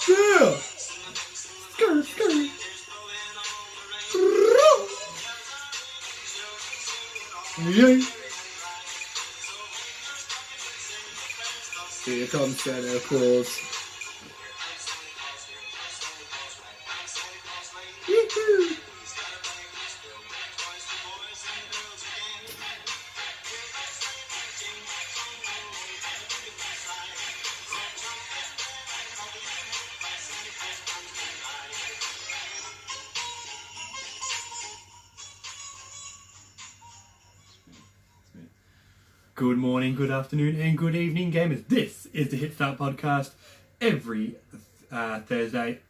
Yeah. Skirt, skirt. Yeah. Here comes Santa Claus. Woo-hoo. Good morning, good afternoon, and good evening, gamers. This is the Hit Start podcast every Thursday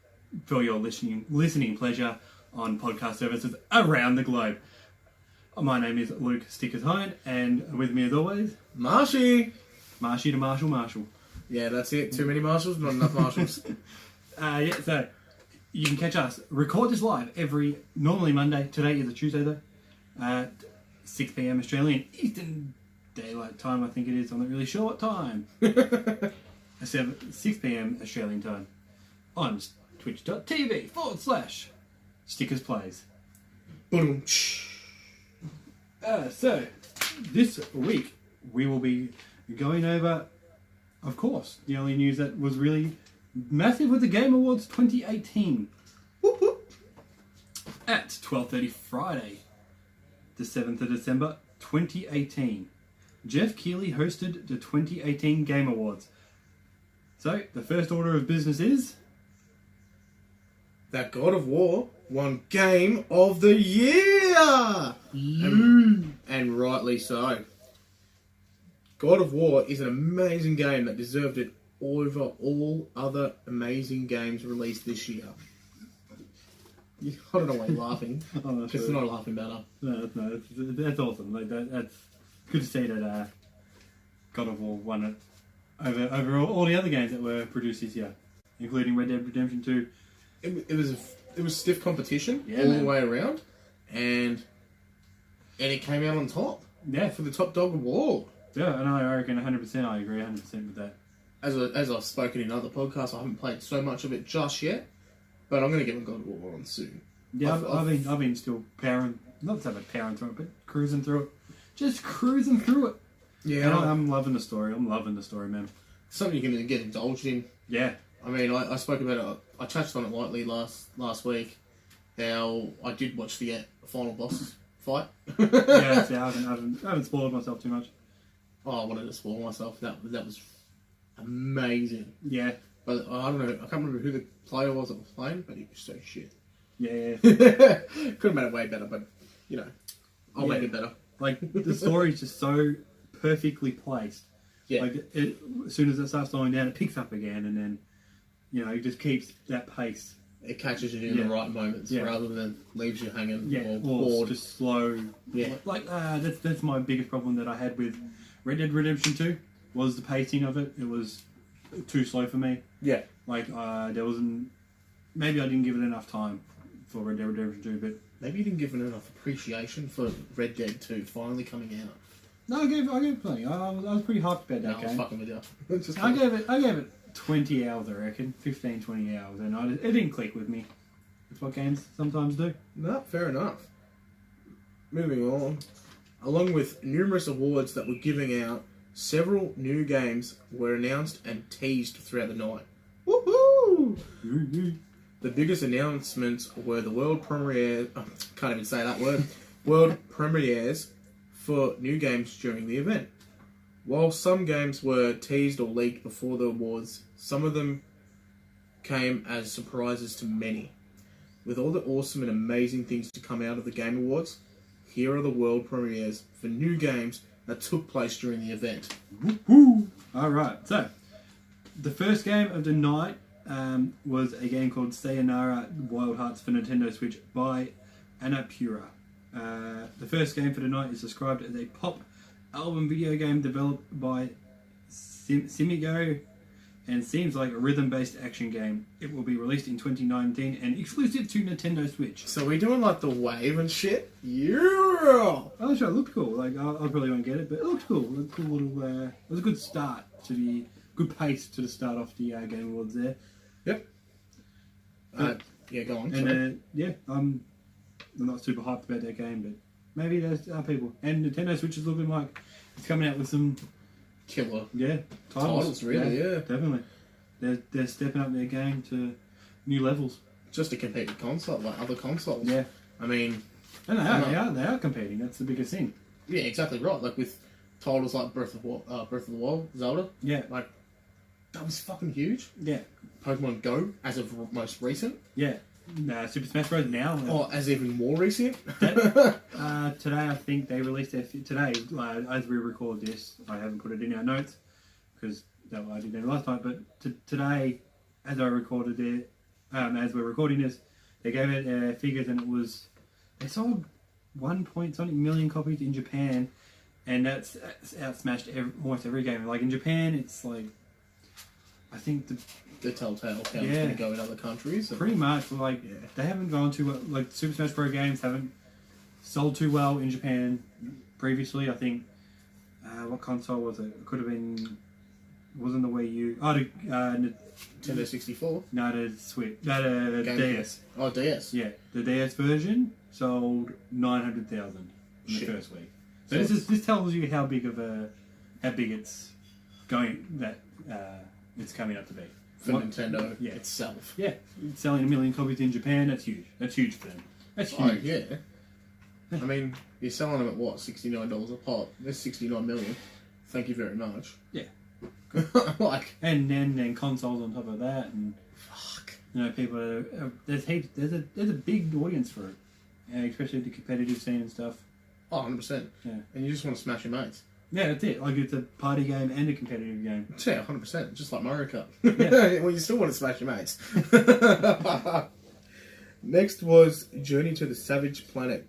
for your listening pleasure on podcast services around the globe. My name is Luke Stickers Hind, and with me as always, Marshy to Marshall. Yeah, that's it. Too many Marshalls, not enough Marshalls. So you can catch us, record this live normally Monday. Today is a Tuesday though, at 6 p.m. Australian Eastern Daylight Time, I think it is. I'm not really sure what time. 6 p.m. Australian Time on twitch.tv/StickersPlays. Boom. So, this week we will be going over, of course, the only news that was really massive with the Game Awards 2018. Whoop-whoop. At 12:30 Friday, the 7th of December 2018. Jeff Keighley hosted the 2018 Game Awards. So, the first order of business is... that God of War won Game of the Year! And rightly so. God of War is an amazing game that deserved it over all other amazing games released this year. I don't know why you're laughing. Because it's not laughing better. No, that's awesome. Like that's good to see that God of War won it over all the other games that were produced this year, including Red Dead Redemption 2. It was stiff competition all the way around, and it came out on top. Yeah, for the top dog award. Yeah, and I reckon 100%. I agree 100% with that. As I've spoken in other podcasts, I haven't played so much of it just yet, but I'm going to get a God of War on soon. Yeah, I've been still powering, not so much powering through it, but cruising through it. Just cruising through it. Yeah, and I'm loving the story. I'm loving the story, man. Something you can get indulged in. Yeah. I mean, I spoke about it. I touched on it lightly last week. How I did watch the final boss fight. Yeah, I haven't spoiled myself too much. Oh, I wanted to spoil myself. That was amazing. Yeah. But I don't know. I can't remember who the player was that was playing, but he was so shit. Yeah. Could have made it way better, but you know, I'll make it better. Like the story's just so perfectly placed. Yeah. Like as soon as it starts slowing down, it picks up again, and then it just keeps that pace. It catches you in the right moments rather than leaves you hanging or bored. Just slow. Yeah. Like that's my biggest problem that I had with Red Dead Redemption 2 was the pacing of it. It was too slow for me. Yeah. Like there wasn't. Maybe I didn't give it enough time for Red Dead Redemption 2, but maybe you didn't give it enough appreciation for Red Dead 2 finally coming out. No, I gave it plenty. I was pretty hyped about that game. I was fucking with you. I gave it 20 hours, I reckon. 15, 20 hours. And it didn't click with me. That's what games sometimes do. No, fair enough. Moving on. Along with numerous awards that were giving out, several new games were announced and teased throughout the night. Woohoo! The biggest announcements were the world premiere... can't even say that word. World premieres for new games during the event. While some games were teased or leaked before the awards, some of them came as surprises to many. With all the awesome and amazing things to come out of the Game Awards, here are the world premieres for new games that took place during the event. Woo-hoo! Alright, so the first game of the night was a game called Sayonara Wild Hearts for Nintendo Switch by Annapurna. The first game for the night is described as a pop album video game developed by Simigo and seems like a rhythm-based action game. It will be released in 2019 and exclusive to Nintendo Switch. So we're doing like the wave and shit? Yeah! Oh, sure, it looked cool. Like I probably won't get it, but it looked cool. It was a cool little. It was a good start to the good pace to start off the Game Awards there. Yep. Yeah, go on. And I'm not super hyped about that game, but maybe there's people. And Nintendo Switch is looking like it's coming out with some killer titles. Really, yeah. Definitely. They're stepping up their game to new levels. Just to compete with other consoles. Yeah. I mean... And they are competing. That's the biggest thing. Yeah, exactly right. Like with titles like Breath of the Wild, Zelda. Yeah. Like, that was fucking huge. Yeah. Pokemon Go, as of most recent. Yeah. Super Smash Bros. Now. Oh, as even more recent. Today, I think they released their... Today, as we record this, I haven't put it in our notes, because I did that last night, but today, as I recorded it, as we're recording this, they gave it figures, and it was... They sold 1 point something million copies in Japan, and that's outsmashed almost every game. Like in Japan, it's like, I think the telltale how it's going to go in other countries. Pretty much, like they haven't gone too like Super Smash Bros. Games haven't sold too well in Japan previously. I think what console was it? It could have been. Wasn't the Wii U? Oh, Nintendo 64. No, the Switch. No, the DS. Oh, DS. Yeah, the DS version sold 900,000 in the first week. So this tells you how big it's going that it's coming up to be for Nintendo itself. Yeah, it's selling 1 million copies in Japan. That's huge. That's huge for them. That's huge. Oh, yeah. I mean, you're selling them at what, $69 a pop? There's 69 million. Thank you very much. Yeah. Like, and then consoles on top of that, and fuck, you know, people there's a big audience for it, especially the competitive scene and stuff. Oh, 100%. Yeah, and you just want to smash your mates. Yeah, that's it. Like it's a party game and a competitive game. Yeah, 100%. Just like Mario Kart. Yeah. Well, you still want to smash your mates. Next was Journey to the Savage Planet,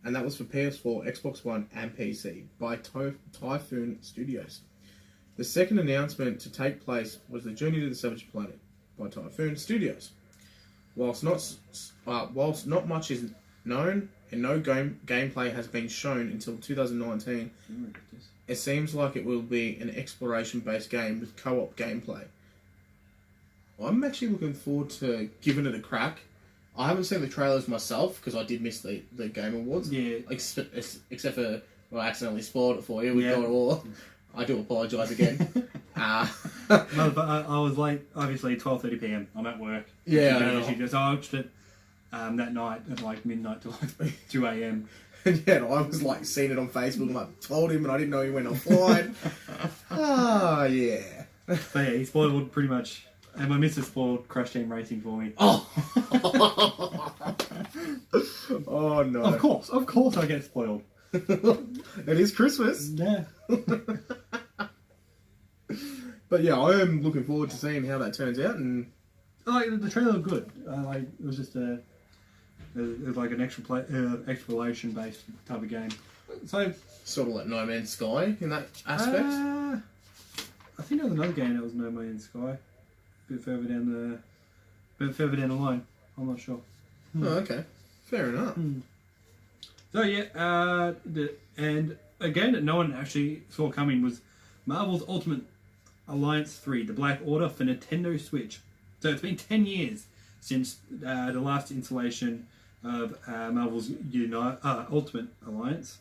and that was for PS4, Xbox One, and PC by Typhoon Studios. The second announcement to take place was the Journey to the Savage Planet by Typhoon Studios. Whilst not much is known and no gameplay has been shown until 2019, it seems like it will be an exploration-based game with co-op gameplay. I'm actually looking forward to giving it a crack. I haven't seen the trailers myself because I did miss the Game Awards. Yeah. Except for I accidentally spoiled it for you with God of War. I do apologise again. No, but I was late, obviously 12:30 p.m. I'm at work. Yeah, so I watched it that night at like midnight to like 2 a.m. And yeah, I was like seeing it on Facebook and like told him, and I didn't know he went offline. Yeah. So yeah, he spoiled pretty much, and my missus spoiled Crash Team Racing for me. Oh. Oh no. Of course I get spoiled. It is Christmas. Yeah. But yeah, I am looking forward to seeing how that turns out. And like the trailer looked good. Like it was just it was like an exploration based type of game. So sort of like No Man's Sky in that aspect. I think there was another game that was No Man's Sky, a bit further down the line. I'm not sure. Oh, okay, fair enough. So yeah, and again that no one actually saw coming was Marvel's Ultimate Alliance 3, The Black Order for Nintendo Switch. So it's been 10 years since the last installation of Marvel's Ultimate Alliance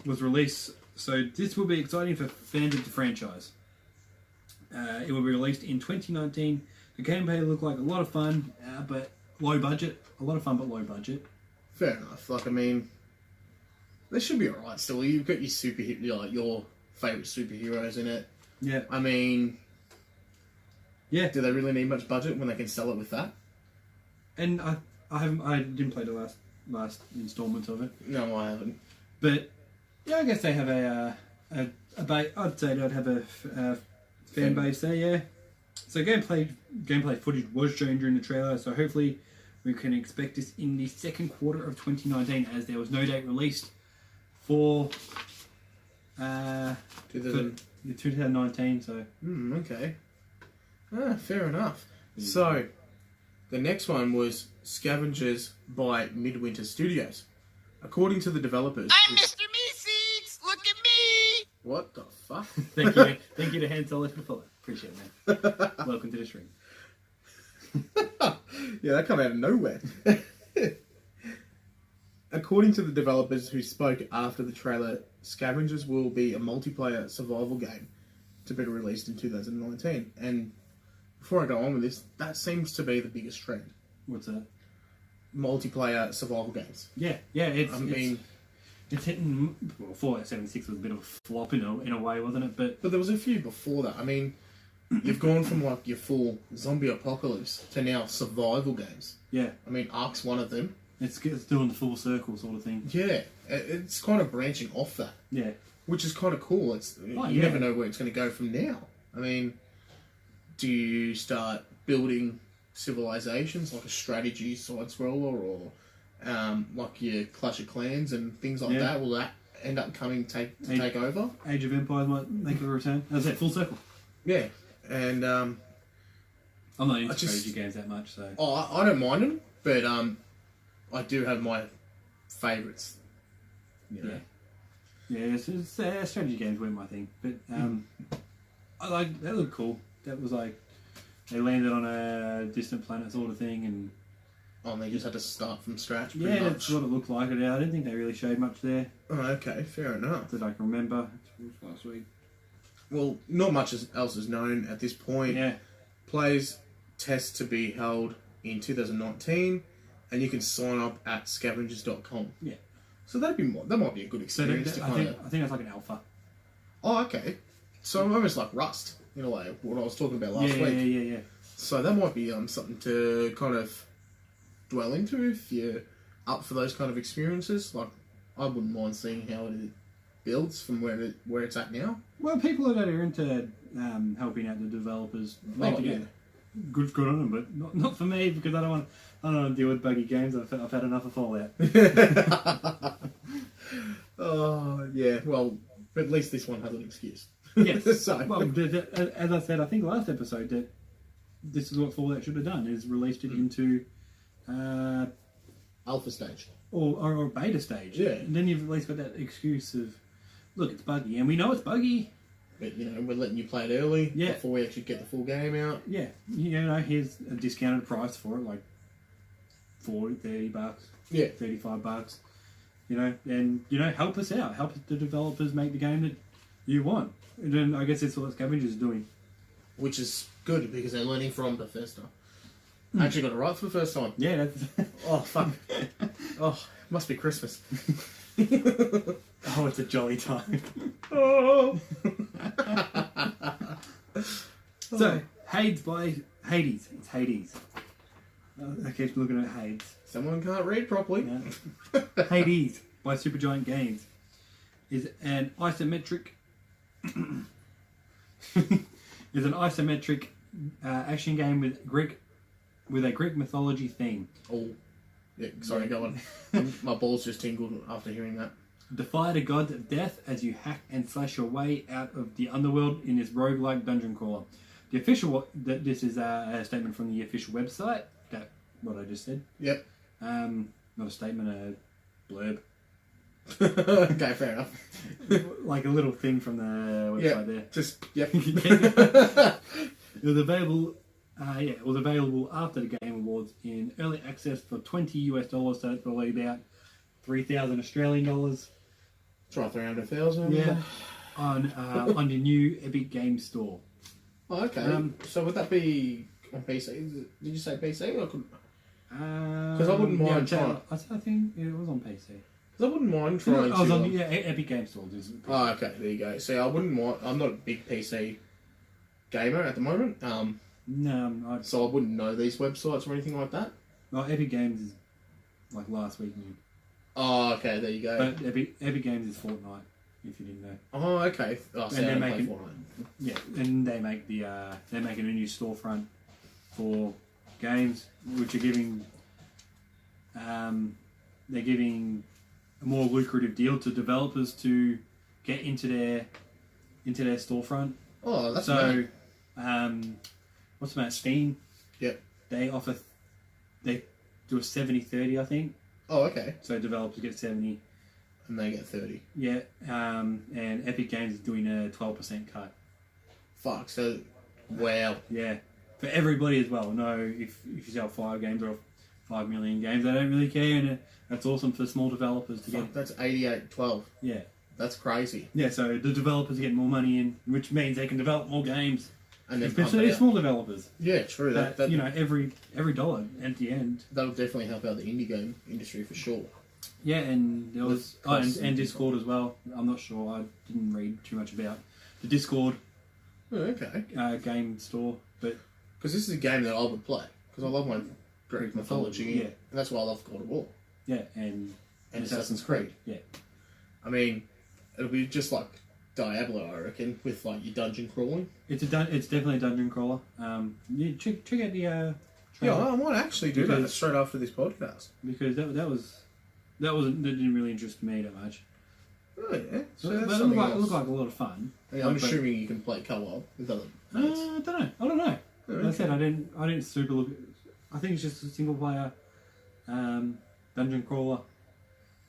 was released. So this will be exciting for fans of the franchise. It will be released in 2019. The gameplay looked like a lot of fun, but low budget. A lot of fun, but low budget. Fair enough. Like, I mean, they should be alright still. You've got your superhero, like your favourite superheroes in it. Yeah. I mean, yeah. Do they really need much budget when they can sell it with that? And I didn't play the last installment of it. No, I haven't. But yeah, I guess they have I'd say they'd have a fan base there. Yeah. So gameplay footage was shown during the trailer. So hopefully we can expect this in the second quarter of 2019, as there was no date released for 2019. So okay. Fair enough. So the next one was Scavengers by Midwinter Studios. According to the developers, I'm Mr. Meeseeks. Look at me. What the fuck? Thank you to Hand Solid for follow. Appreciate it, man. Welcome to the stream. Yeah, that come out of nowhere. According to the developers who spoke after the trailer, Scavengers will be a multiplayer survival game to be released in 2019. And before I go on with this, that seems to be the biggest trend. What's that? Multiplayer survival games. Yeah. It's hitting. Well, Fallout 76 was a bit of a flop in a way, wasn't it? But there was a few before that. I mean, you've gone from like your full zombie apocalypse to now survival games. Yeah. I mean, Ark's one of them. It's doing the full circle sort of thing. Yeah, it's kind of branching off that. Yeah. Which is kind of cool. You never know where it's going to go from now. I mean, do you start building civilizations like a strategy side scroller or like your Clash of Clans and things like that? Will that end up take over? Age of Empires might make a return. As I said, full circle. Yeah, and I'm not into strategy games that much, so. Oh, I don't mind them, but I do have my favourites. You know? Yeah, strategy games weren't my thing, but they look cool. That was like they landed on a distant planet sort of thing, and they just had to start from scratch. Yeah, that's what it looked like. I didn't think they really showed much there. Oh, okay, fair enough. That I can remember. It was last week. Well, not much else is known at this point. Yeah, players test to be held in 2019. And you can sign up at scavengers.com. Yeah. So that might be a good experience. I think that's like an alpha. Oh, okay. So almost like Rust, in a way, what I was talking about last week. Yeah. So that might be something to kind of dwell into if you're up for those kind of experiences. Like, I wouldn't mind seeing how it builds from where it's at now. Well, people that are into helping out the developers make the game. Good on them, but not for me because I don't want to deal with buggy games. I've had enough of Fallout. Oh yeah, well, but at least this one has an excuse. Yes. So. Well, as I said, I think last episode that this is what Fallout should have done: is released it into alpha stage or beta stage. Yeah, and then you've at least got that excuse of, look, it's buggy, and we know it's buggy. But, we're letting you play it early before we actually get the full game out. Yeah. Here's a discounted price for it, like $40, $30. Yeah. $35. And, help us out. Help the developers make the game that you want. And then I guess that's what Scavengers is doing. Which is good because they're learning from Bethesda. I actually got it right for the first time. Yeah, that's... Oh, fuck. Oh, must be Christmas. Oh, it's a jolly time. Oh. So, Hades by Hades. It's Hades. I keep looking at Hades. Someone can't read properly. Yeah. Hades by Supergiant Games is an isometric action game with a Greek mythology theme. Oh, yeah. Sorry, go on. My balls just tingled after hearing that. Defy the gods of death as you hack and slash your way out of the underworld in this roguelike dungeon crawler. This is a statement from the official website. That what I just said. Yep. Not a statement, a blurb. Okay, fair enough. Like a little thing from the website there. Just yep. It was available. It was available after the Game Awards in early access for $20 US, so it's probably about 3,000 Australian dollars. Try 300,000. Yeah. On the new Epic Games Store. Oh, okay. So would that be on PC? Did you say PC? Because I wouldn't mind trying. I think it was on PC. Because I wouldn't mind trying. I was on Epic Games Store. Oh, okay. There you go. See, I wouldn't mind. I'm not a big PC gamer at the moment. No, so I wouldn't know these websites or anything like that. Well, Epic Games is like last week new. Oh, okay. There you go. But Epic Games is Fortnite. If you didn't know. Oh, okay. Oh, so and they're making Fortnite. Yeah, and they make they're making a new storefront for games, which are giving they're giving a more lucrative deal to developers to get into their storefront. Oh, that's so. What's the matter? Steam. Yep. They do a 70-30, I think. Oh, okay. So developers get 70, and they get 30. Yeah, and Epic Games is doing a 12% cut. Fuck, so, wow. Yeah, for everybody as well. No, if you sell 5 games or 5 million games, they don't really care, and that's awesome for small developers to get. That's 88-12. Yeah. That's crazy. Yeah, so the developers get more money in, which means they can develop more games. And then especially small developers. Yeah, true. That you know, every dollar at the end. That'll definitely help out the indie game industry for sure. Yeah, and there was and Discord as well. I'm not sure. I didn't read too much about the Discord. Oh, okay. Game store, but because this is a game that I would play because I love my Greek mythology. Yeah, and that's why I love God of War. Yeah, and Assassin's Creed. Yeah, I mean, it'll be just like Diablo, I reckon, with like your dungeon crawling. It's definitely a dungeon crawler. Yeah, check out the. Yeah, I might actually do that straight after this podcast because that didn't really interest me that much. Oh yeah, so it looked like a lot of fun. I'm assuming you can play co-op with other mates. I don't know. Oh, Like I said, I didn't super look. I think it's just a single player dungeon crawler.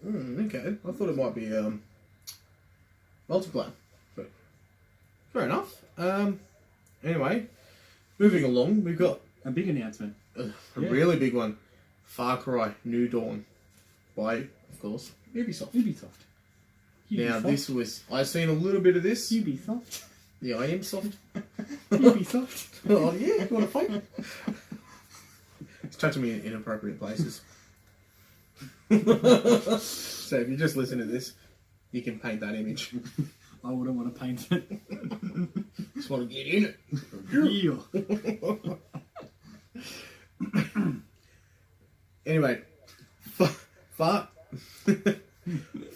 Okay, I thought it might be multiplayer, but fair enough. Anyway, moving along, we've got a big announcement, a really big one: Far Cry New Dawn by, of course, Ubisoft. Now, this was... I've seen a little bit of this. Ubisoft. Yeah, I am soft. Ubisoft. Oh, yeah, you want to fight? It's touching me in inappropriate places. So if you just listen to this, you can paint that image. I wouldn't want to paint it. Just want to get in it. Yeah. Anyway,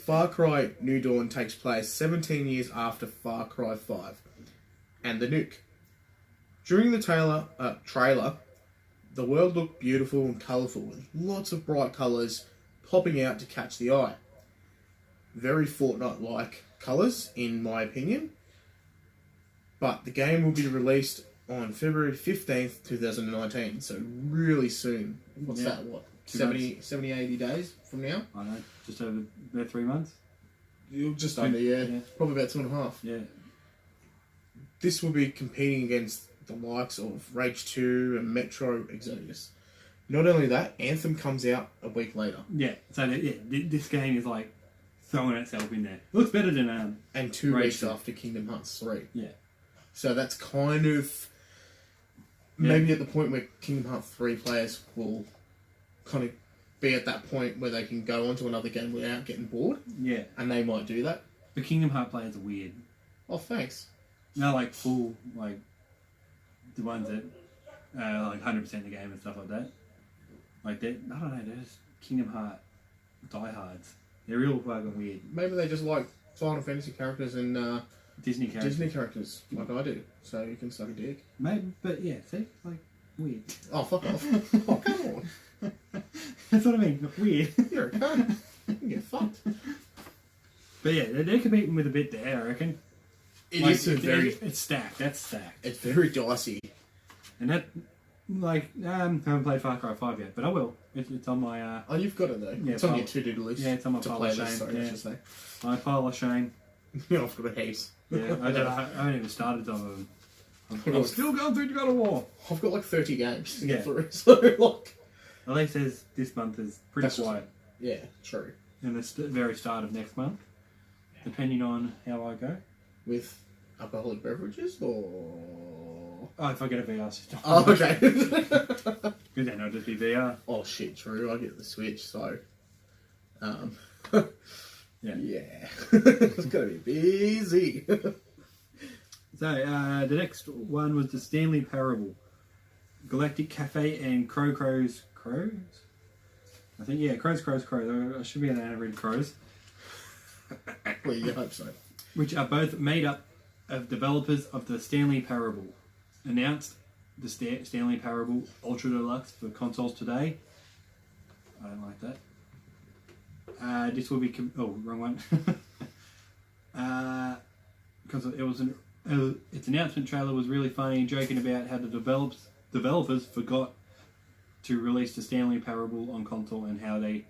Far Cry New Dawn takes place 17 years after Far Cry 5 and the nuke. During the trailer, the world looked beautiful and colourful with lots of bright colours popping out to catch the eye. Very Fortnite-like colours, in my opinion. But the game will be released on February 15th, 2019, so really soon. What's that, 70, 80 days from now? I know, just over about 3 months. Just under, yeah. Probably about 2.5. Yeah. This will be competing against the likes of Rage 2 and Metro Exodus. Not only that, Anthem comes out a week later. Yeah, so this game is like throwing itself in there. It looks better than and 2 Rage weeks 2. after Kingdom Hearts 3. Yeah. So that's kind of maybe at the point where Kingdom Hearts 3 players will kind of be at that point where they can go on to another game without getting bored. Yeah. And they might do that. The Kingdom Hearts players are weird. Oh, thanks. No, like full, like the ones that like 100% the game and stuff like that. Like I don't know, they're just Kingdom Hearts diehards. They're real fucking weird. Maybe they just like Final Fantasy characters and Disney characters, like I do. So you can suck a dick. Maybe, but yeah, see, like weird. Oh, fuck off! Oh, come on. That's what I mean. Weird. You're a cunt. You can get fucked. But yeah, they're competing with a bit there, I reckon. It's stacked. That's stacked. It's very dicey. And that, like, I haven't played Far Cry 5 yet, but I will. It's on my. Oh, you've got it though. Yeah, it's on your to-do list. Yeah, it's on my pile of shame. Sorry, I should say. My pile of shame. Yeah, I've got a heap. Yeah, I haven't even started some of them. I'm still going through God of War. I've got like 30 games to get Yeah. through, so like... At least this month is pretty quiet. Yeah, true. And the very start of next month, depending on how I go. With alcoholic beverages, or... Oh, if I get a VR system. Oh, okay. Because then it'll just be VR. Oh shit, true. I get the Switch, so... Yeah. It's gonna be busy. So, the next one was the Stanley Parable. Galactic Cafe and Crows? I think, yeah, Crows. I should be able to read Crows. Well, you hope so. Which are both made up of developers of the Stanley Parable. Announced the Stanley Parable Ultra Deluxe for consoles today. I don't like that. This will be... oh, wrong one. Because it was its announcement trailer was really funny, joking about how the developers forgot to release the Stanley Parable on console and how they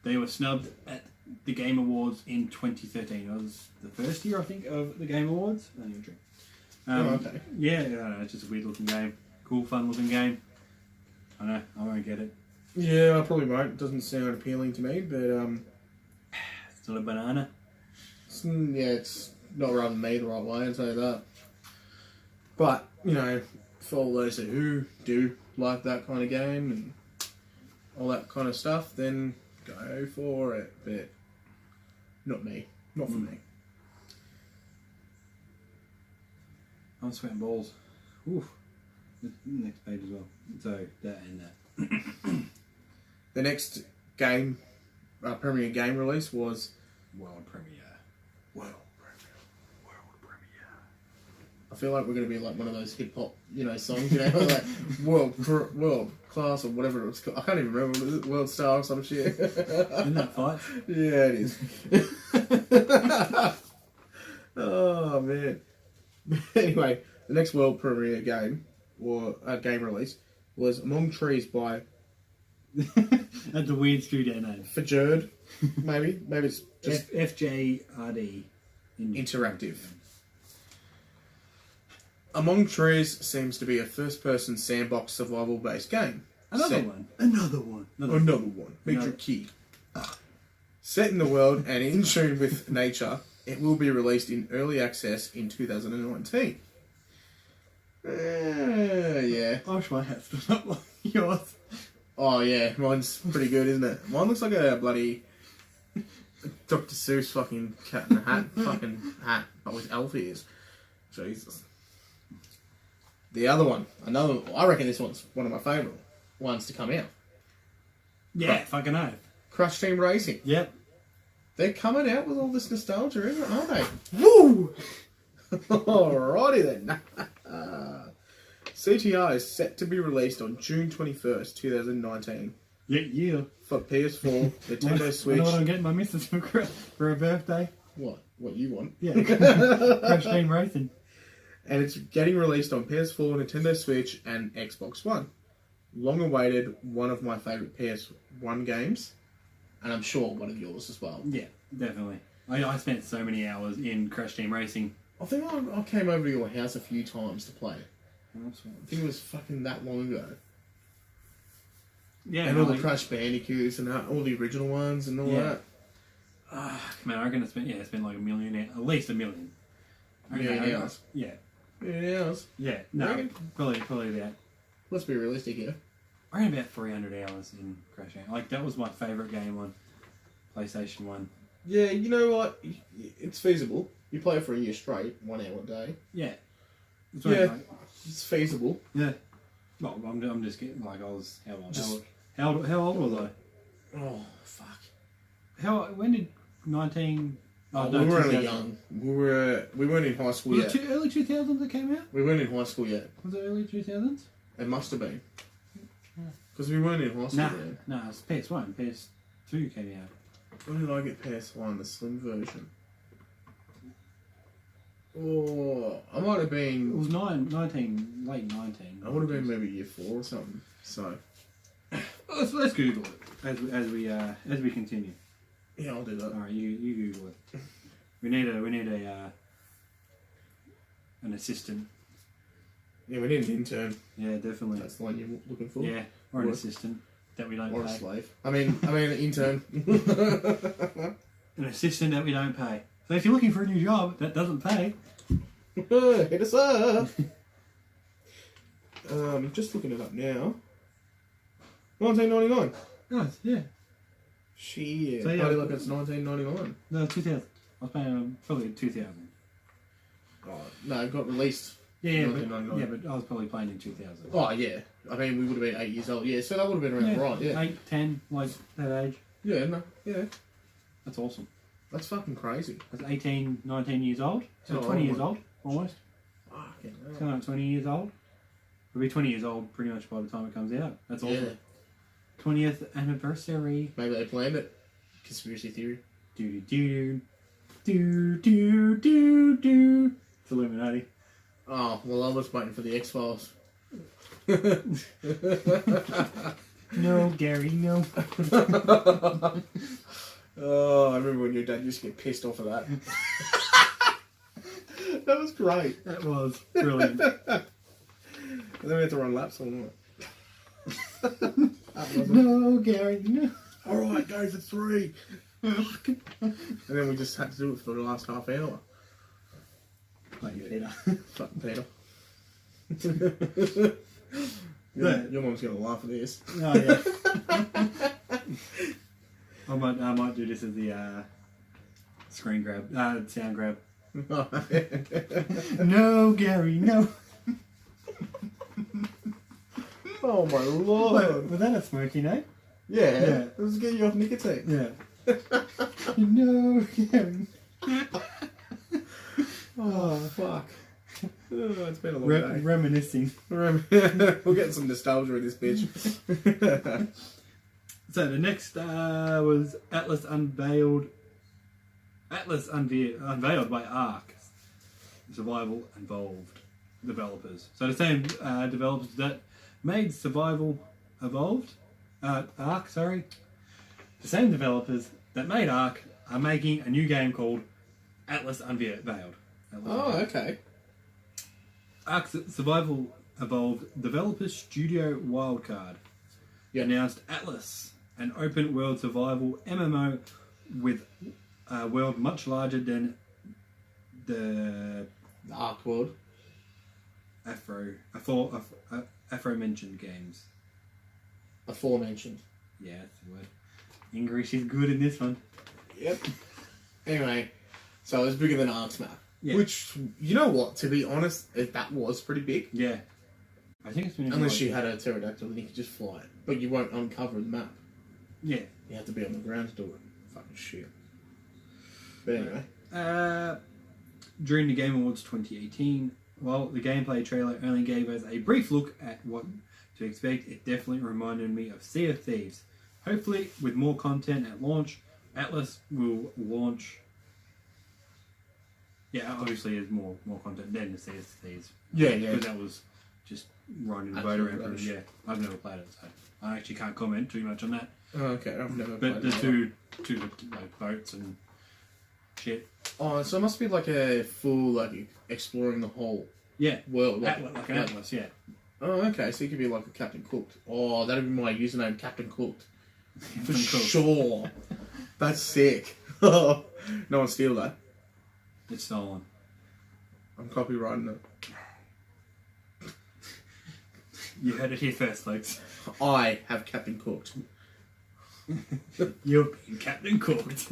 were snubbed at the Game Awards in 2013. It was the first year, I think, of the Game Awards. Okay. Yeah, I don't know, it's just a weird looking game. Cool, fun looking game. I know, I won't get it. Yeah, I probably won't. It doesn't sound appealing to me, but It's not a banana. it's not rubbing me the right way, I'll tell you that. But, you know, for all those who do like that kind of game and all that kind of stuff, then go for it. But not me. Not for me. I'm sweating balls. Oof. The next page as well. So, that and that. The next game, premiere game release was World premiere. I feel like we're going to be like one of those hip hop, songs, like world class or whatever it was called. I can't even remember what it is, World Star or some shit. Isn't that fight? Yeah, it is. Oh man. Anyway, the next world premiere game or game release was Among Trees by That's a weird screwdown name. Fajerd, maybe it's just FJRD. Interactive. Among Trees seems to be a first-person sandbox survival-based game. Another one. Major key. Set in the world and in tune with nature, it will be released in early access in 2019. Yeah. I wish my hat stood up like yours. Oh yeah, mine's pretty good, isn't it? Mine looks like a bloody Dr. Seuss fucking cat in a hat, but with elf ears. Jesus. The other one, I reckon this one's one of my favourite ones to come out. Yeah, fucking oath. Crush Team Racing. Yep. They're coming out with all this nostalgia, aren't they? Woo! Alrighty then. CTR is set to be released on June 21st, 2019. Yeah. For PS4, Nintendo Switch. I know what I'm getting my missus for her birthday. What? What you want? Yeah. Crash Team Racing. And it's getting released on PS4, Nintendo Switch, and Xbox One. Long awaited, one of my favourite PS1 games, and I'm sure one of yours as well. Yeah, definitely. I spent so many hours in Crash Team Racing. I think I came over to your house a few times to play. I think it was fucking that long ago. Yeah, and all the Crash Bandicoots and all the original ones and all that. Man, I reckon I spent like $1 million, at least $1 million. $1 hours. Yeah. $1 hours. Yeah, no, probably about. Let's be realistic here. I reckon about 300 hours in Crash Team. Like that was my favourite game on PlayStation 1. Yeah, you know what? It's feasible. You play it for a year straight, 1 hour a day. Yeah. It's feasible. Yeah. Well, I'm just getting like I was how old was I? Oh fuck! When did 19? Oh, we were only young. We weren't in high school yet. Was it early 2000s that came out? We weren't in high school yet. Was it early 2000s? It must have been. Because we weren't in high school yet. No, it's PS1. PS2 came out. When did I get PS1? The slim version. Oh, I might have been. It was late 19. I would have been maybe year 4 or something. So. Let's Google it as we continue. Yeah, I'll do that. All right, you Google it. We need an assistant. Yeah, we need an intern. Yeah, definitely. That's the one you're looking for. Yeah, or an assistant that we don't pay. Or a slave. I mean, an intern. An assistant that we don't pay. So if you're looking for a new job that doesn't pay, hit us up. Just looking it up now. 1999. Nice, yeah. Shit. So, yeah, bloody like it's 1999. No, 2000. I was paying probably 2000. Oh, no, it got released. Yeah, but I was probably playing in 2000. Oh, yeah. I mean, we would have been 8 years old. Yeah, so that would have been around right, yeah. 8, 10, like that age. Yeah, no, yeah. That's awesome. That's fucking crazy. That's 18, 19 years old. So 20 years old, almost. Fucking hell. Coming up 20 years old. It'll be 20 years old pretty much by the time it comes out. That's awesome. Yeah. 20th anniversary. Maybe they planned it. Conspiracy theory. Do. It's Illuminati. Oh, well, I was waiting for the X-Files. No, Gary, no. Oh, I remember when your dad used to get pissed off of that. That was great. That was brilliant. And then we had to run laps all night. No, Gary, no. Alright, go for 3. And then we just had to do it for the last half hour. Like you, Peter. Fucking Peter. Your mom's gonna laugh at this. Oh, yeah. I might do this as the screen grab, sound grab. No, Gary, no. Oh my lord. Was that a smoky note? Yeah. Let's get you off nicotine. Yeah. No, Gary. Oh, fuck. Oh, it's been a long day. Reminiscing. We're getting some nostalgia in this bitch. So the next was Atlas unveiled by Ark Survival Evolved developers. So the same developers that made Survival Evolved Ark, sorry. The same developers that made Ark are making a new game called Atlas Unveiled. Oh, okay. Ark Survival Evolved developer Studio Wildcard announced Atlas, an open world survival MMO with a world much larger than the Ark world. aforementioned games. Aforementioned. Yeah, that's the word. English is good in this one. Yep. Anyway, so it was bigger than Ark's map. Yeah. Which, you know what, to be honest, that was pretty big. Yeah. I think it's been... Unless you had a pterodactyl, then you could just fly it. But you won't uncover the map. Yeah. You have to be on the ground to do it. Fucking shit. But anyway. During the Game Awards 2018, while the gameplay trailer only gave us a brief look at what to expect, it definitely reminded me of Sea of Thieves. Hopefully, with more content at launch, Atlas will launch... Yeah, obviously there's more content than the Sea of Thieves. Yeah. Because that was just riding the boat around. Yeah, I've never played it, so I actually can't comment too much on that. Oh, okay, I've never But played the two like boats and shit. Oh, so it must be like a full, like, exploring the whole world. Like an Atlas, yeah. Oh, okay, so you could be like a Captain Cooked. Oh, that'd be my username, Captain Cooked. For sure. That's sick. No one steal that. It's stolen. I'm copywriting it. You heard it here first, folks. I have Captain Cooked. You've been Captain Cooked.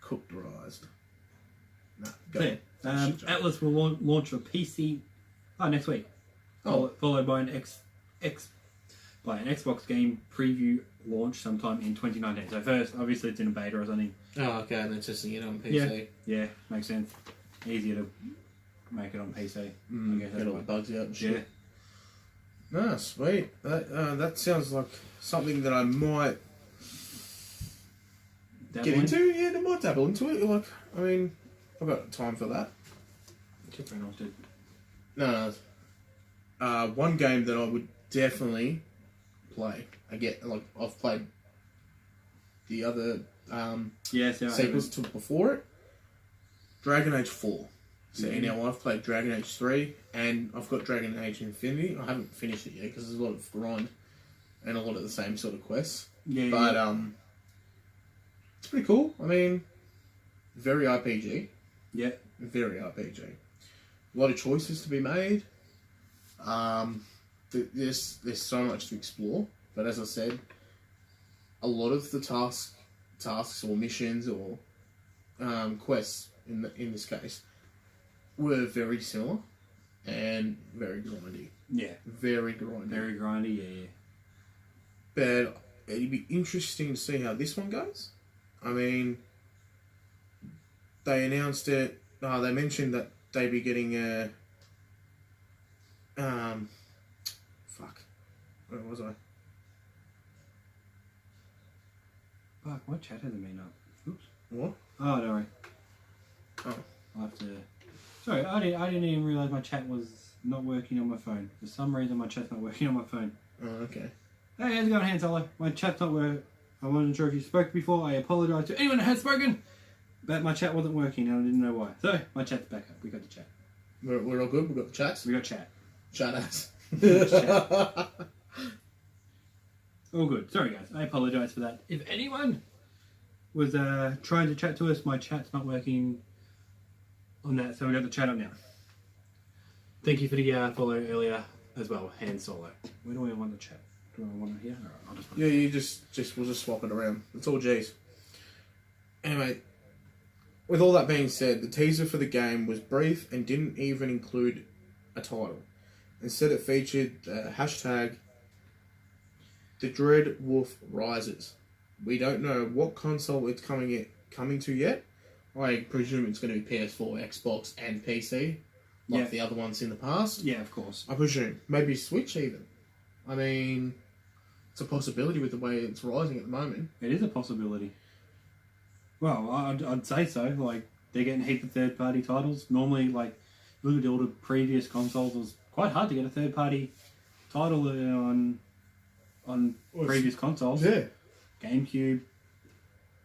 Cooked-rised. Nah, So, Atlas will launch a PC next week. Followed by an Xbox game preview launch sometime in 2019. So first, obviously, it's in a beta or something. Oh, okay, and then testing it on PC. Yeah, makes sense. Easier to make it on PC. I guess Get all the bugs out and shit. Yeah. Ah, sweet. That sounds like something that I might get into. Yeah, I might dabble into it. Like, I mean, I've got time for that. No. One game that I would definitely play. I've played the other sequels to before it. Dragon Age 4. So now I've played Dragon Age 3 and I've got Dragon Age Infinity. I haven't finished it yet because there's a lot of grind and a lot of the same sort of quests. But it's pretty cool. I mean, very RPG. Yeah. Very RPG. A lot of choices to be made. There's so much to explore. But as I said, a lot of the tasks or missions or quests in this case were very similar and very grindy. Yeah. Very grindy. Very grindy, yeah. But it'd be interesting to see how this one goes. I mean, they announced it. They mentioned that they'd be getting a. Fuck. Where was I? Fuck, my chat hasn't been up. Oops. What? Oh, don't worry. Oh. I'll have to... Sorry, I didn't even realise my chat was not working on my phone. For some reason, my chat's not working on my phone. Oh, okay. Hey, how's it going, Han Solo? My chat's not working. I wasn't sure if you spoke before. I apologise to anyone that has spoken, but my chat wasn't working and I didn't know why. So, my chat's back up. We got the chat. We're all good. We've got the chats. We got chat. Chat ass. Chat. All good. Sorry, guys. I apologise for that. If anyone was trying to chat to us, my chat's not working on that, so we got the chat up now. Thank you for the follow earlier as well, Han Solo. Where do I want the chat? Do I want it here? Or I'll just Yeah, you we'll just swap it around. It's all G's. Anyway, with all that being said, the teaser for the game was brief and didn't even include a title. Instead, it featured hashtag The Dread Wolf Rises. We don't know what console it's coming to yet. I presume it's going to be PS4, Xbox, and PC, like the other ones in the past. Yeah, of course. I presume. Maybe Switch even. I mean, it's a possibility with the way it's rising at the moment. It is a possibility. Well, I'd say so. Like, they're getting heaps of third-party titles. Normally, like, look at all the previous consoles, it was quite hard to get a third-party title on previous consoles. Yeah. GameCube,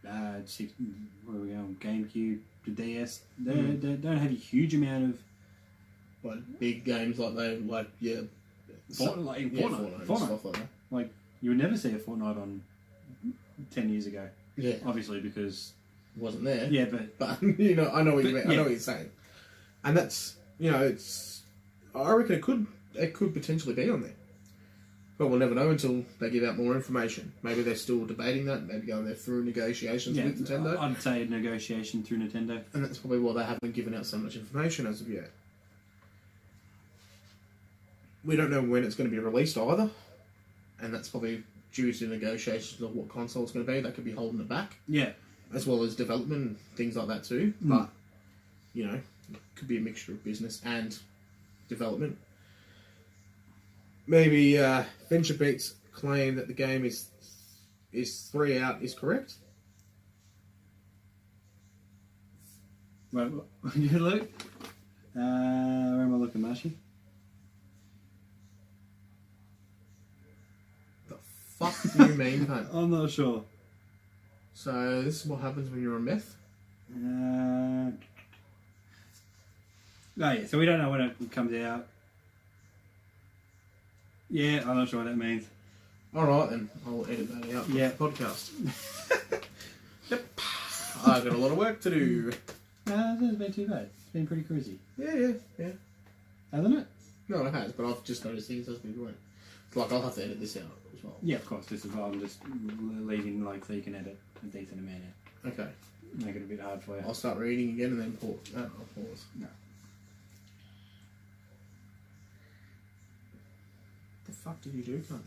where are we going? GameCube, the DS. They don't have a huge amount of big games like Fortnite and stuff like that. Like, you would never see a Fortnite on 10 years ago. Yeah, Obviously, because it wasn't there. Yeah, but you know, I know what you mean. I know what you're saying, and that's it's. I reckon it could potentially be on there. But we'll never know until they give out more information. Maybe they're still debating that, maybe going there through negotiations with Nintendo. I'd say negotiation through Nintendo. And that's probably why they haven't given out so much information as of yet. We don't know when it's going to be released either. And that's probably due to negotiations of what console it's going to be. That could be holding it back. Yeah. As well as development and things like that too. But, you know, it could be a mixture of business and development. Maybe Venture Beat's claim that the game is 3 out is correct. Right, you look. Where am I looking, Mashi? The fuck do you mean, cunt? I'm not sure. So this is what happens when you're a meth. Oh yeah, so we don't know when it comes out. Yeah, I'm not sure what that means. Alright then, I'll edit that out for the podcast. Yep. I've got a lot of work to do. It hasn't been too bad. It's been pretty cruisy. Yeah. Hasn't it? No, it has, but I've just noticed things as we went. It's like I'll have to edit this out as well. Yeah, of course. This is why I'm just leaving like so you can edit a decent amount out. Okay. Make it a bit hard for you. I'll start reading again and then pause. No, I'll pause. No. What the fuck did you do, cunt?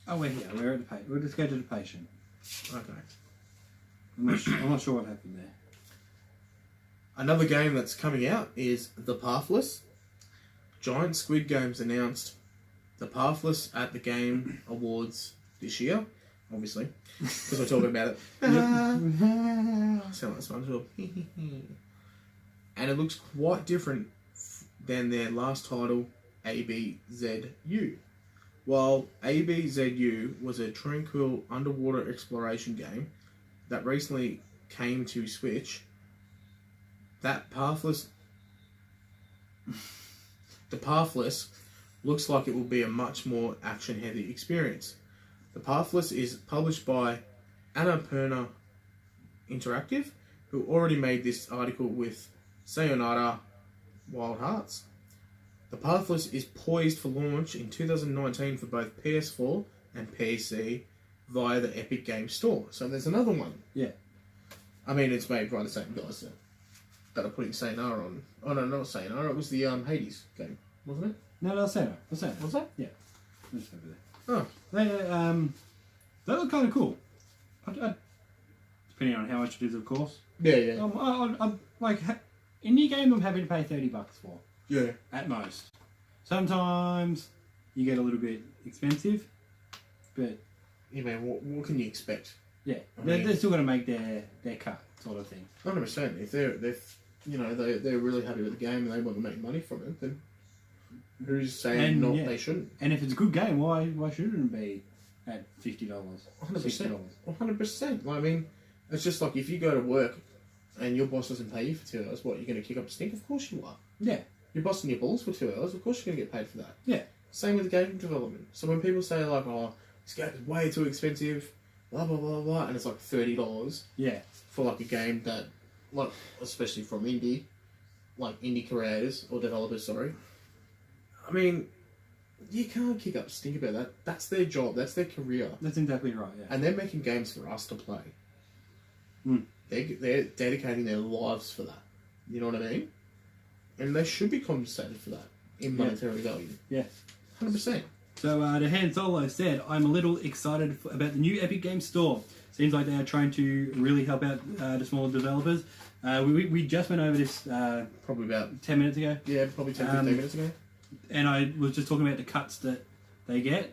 Oh, we're here. We're at the we're just go to the patient. Okay. I'm not sure what happened there. Another game that's coming out is The Pathless. Giant Squid Games announced The Pathless at the Game Awards this year, obviously, because we're talking about it. Sound like SpongeBob. And it looks quite different than their last title, ABZU. While ABZU was a tranquil underwater exploration game that recently came to Switch, The Pathless looks like it will be a much more action-heavy experience. The Pathless is published by Annapurna Interactive, who already made this article with Sayonara Wild Hearts. The Pathless is poised for launch in 2019 for both PS4 and PC via the Epic Games Store. So there's another one. Yeah. I mean, it's made by the same guys that are putting Sayonara on. Oh no, not Sayonara. It was the Hades game, wasn't it? No, Sayonara. Was that? Yeah. Just over there. Oh. They look kind of cool. Depending on how much it is, of course. Yeah. I'm like indie game. I'm happy to pay $30 for. Yeah. At most. Sometimes you get a little bit expensive, but Yeah, man. What can you expect? yeah, I mean- they're still going to make their cut, sort of thing. 100%. If they're really happy with the game and they want to make money from it, then who's saying And, they shouldn't? And if it's a good game, why shouldn't it be at $50, $100%. $60. 100%. Like, I mean, it's just like if you go to work and your boss doesn't pay you for 2 hours, what, you're going to kick up a stink? Of course you are. Yeah. You're busting your balls for 2 hours, of course you're going to get paid for that. Yeah. Same with game development. So when people say, like, oh, this game is way too expensive, blah, blah, blah, blah, and it's like $30 Yeah. for, like, a game that, like, especially from indie creators, or developers, sorry. I mean, you can't kick up a stink about that. That's their job. That's their career. That's exactly right, yeah. And they're making games for us to play. Mm. They're dedicating their lives for that. You know what I mean? And they should be compensated for that in monetary value. Yeah. 100%. So, the Han Solo said, I'm a little excited about the new Epic Games Store. Seems like they are trying to really help out the smaller developers. We just went over this Probably about 10 minutes ago. Yeah, probably 10, 15 minutes ago. And I was just talking about the cuts that they get.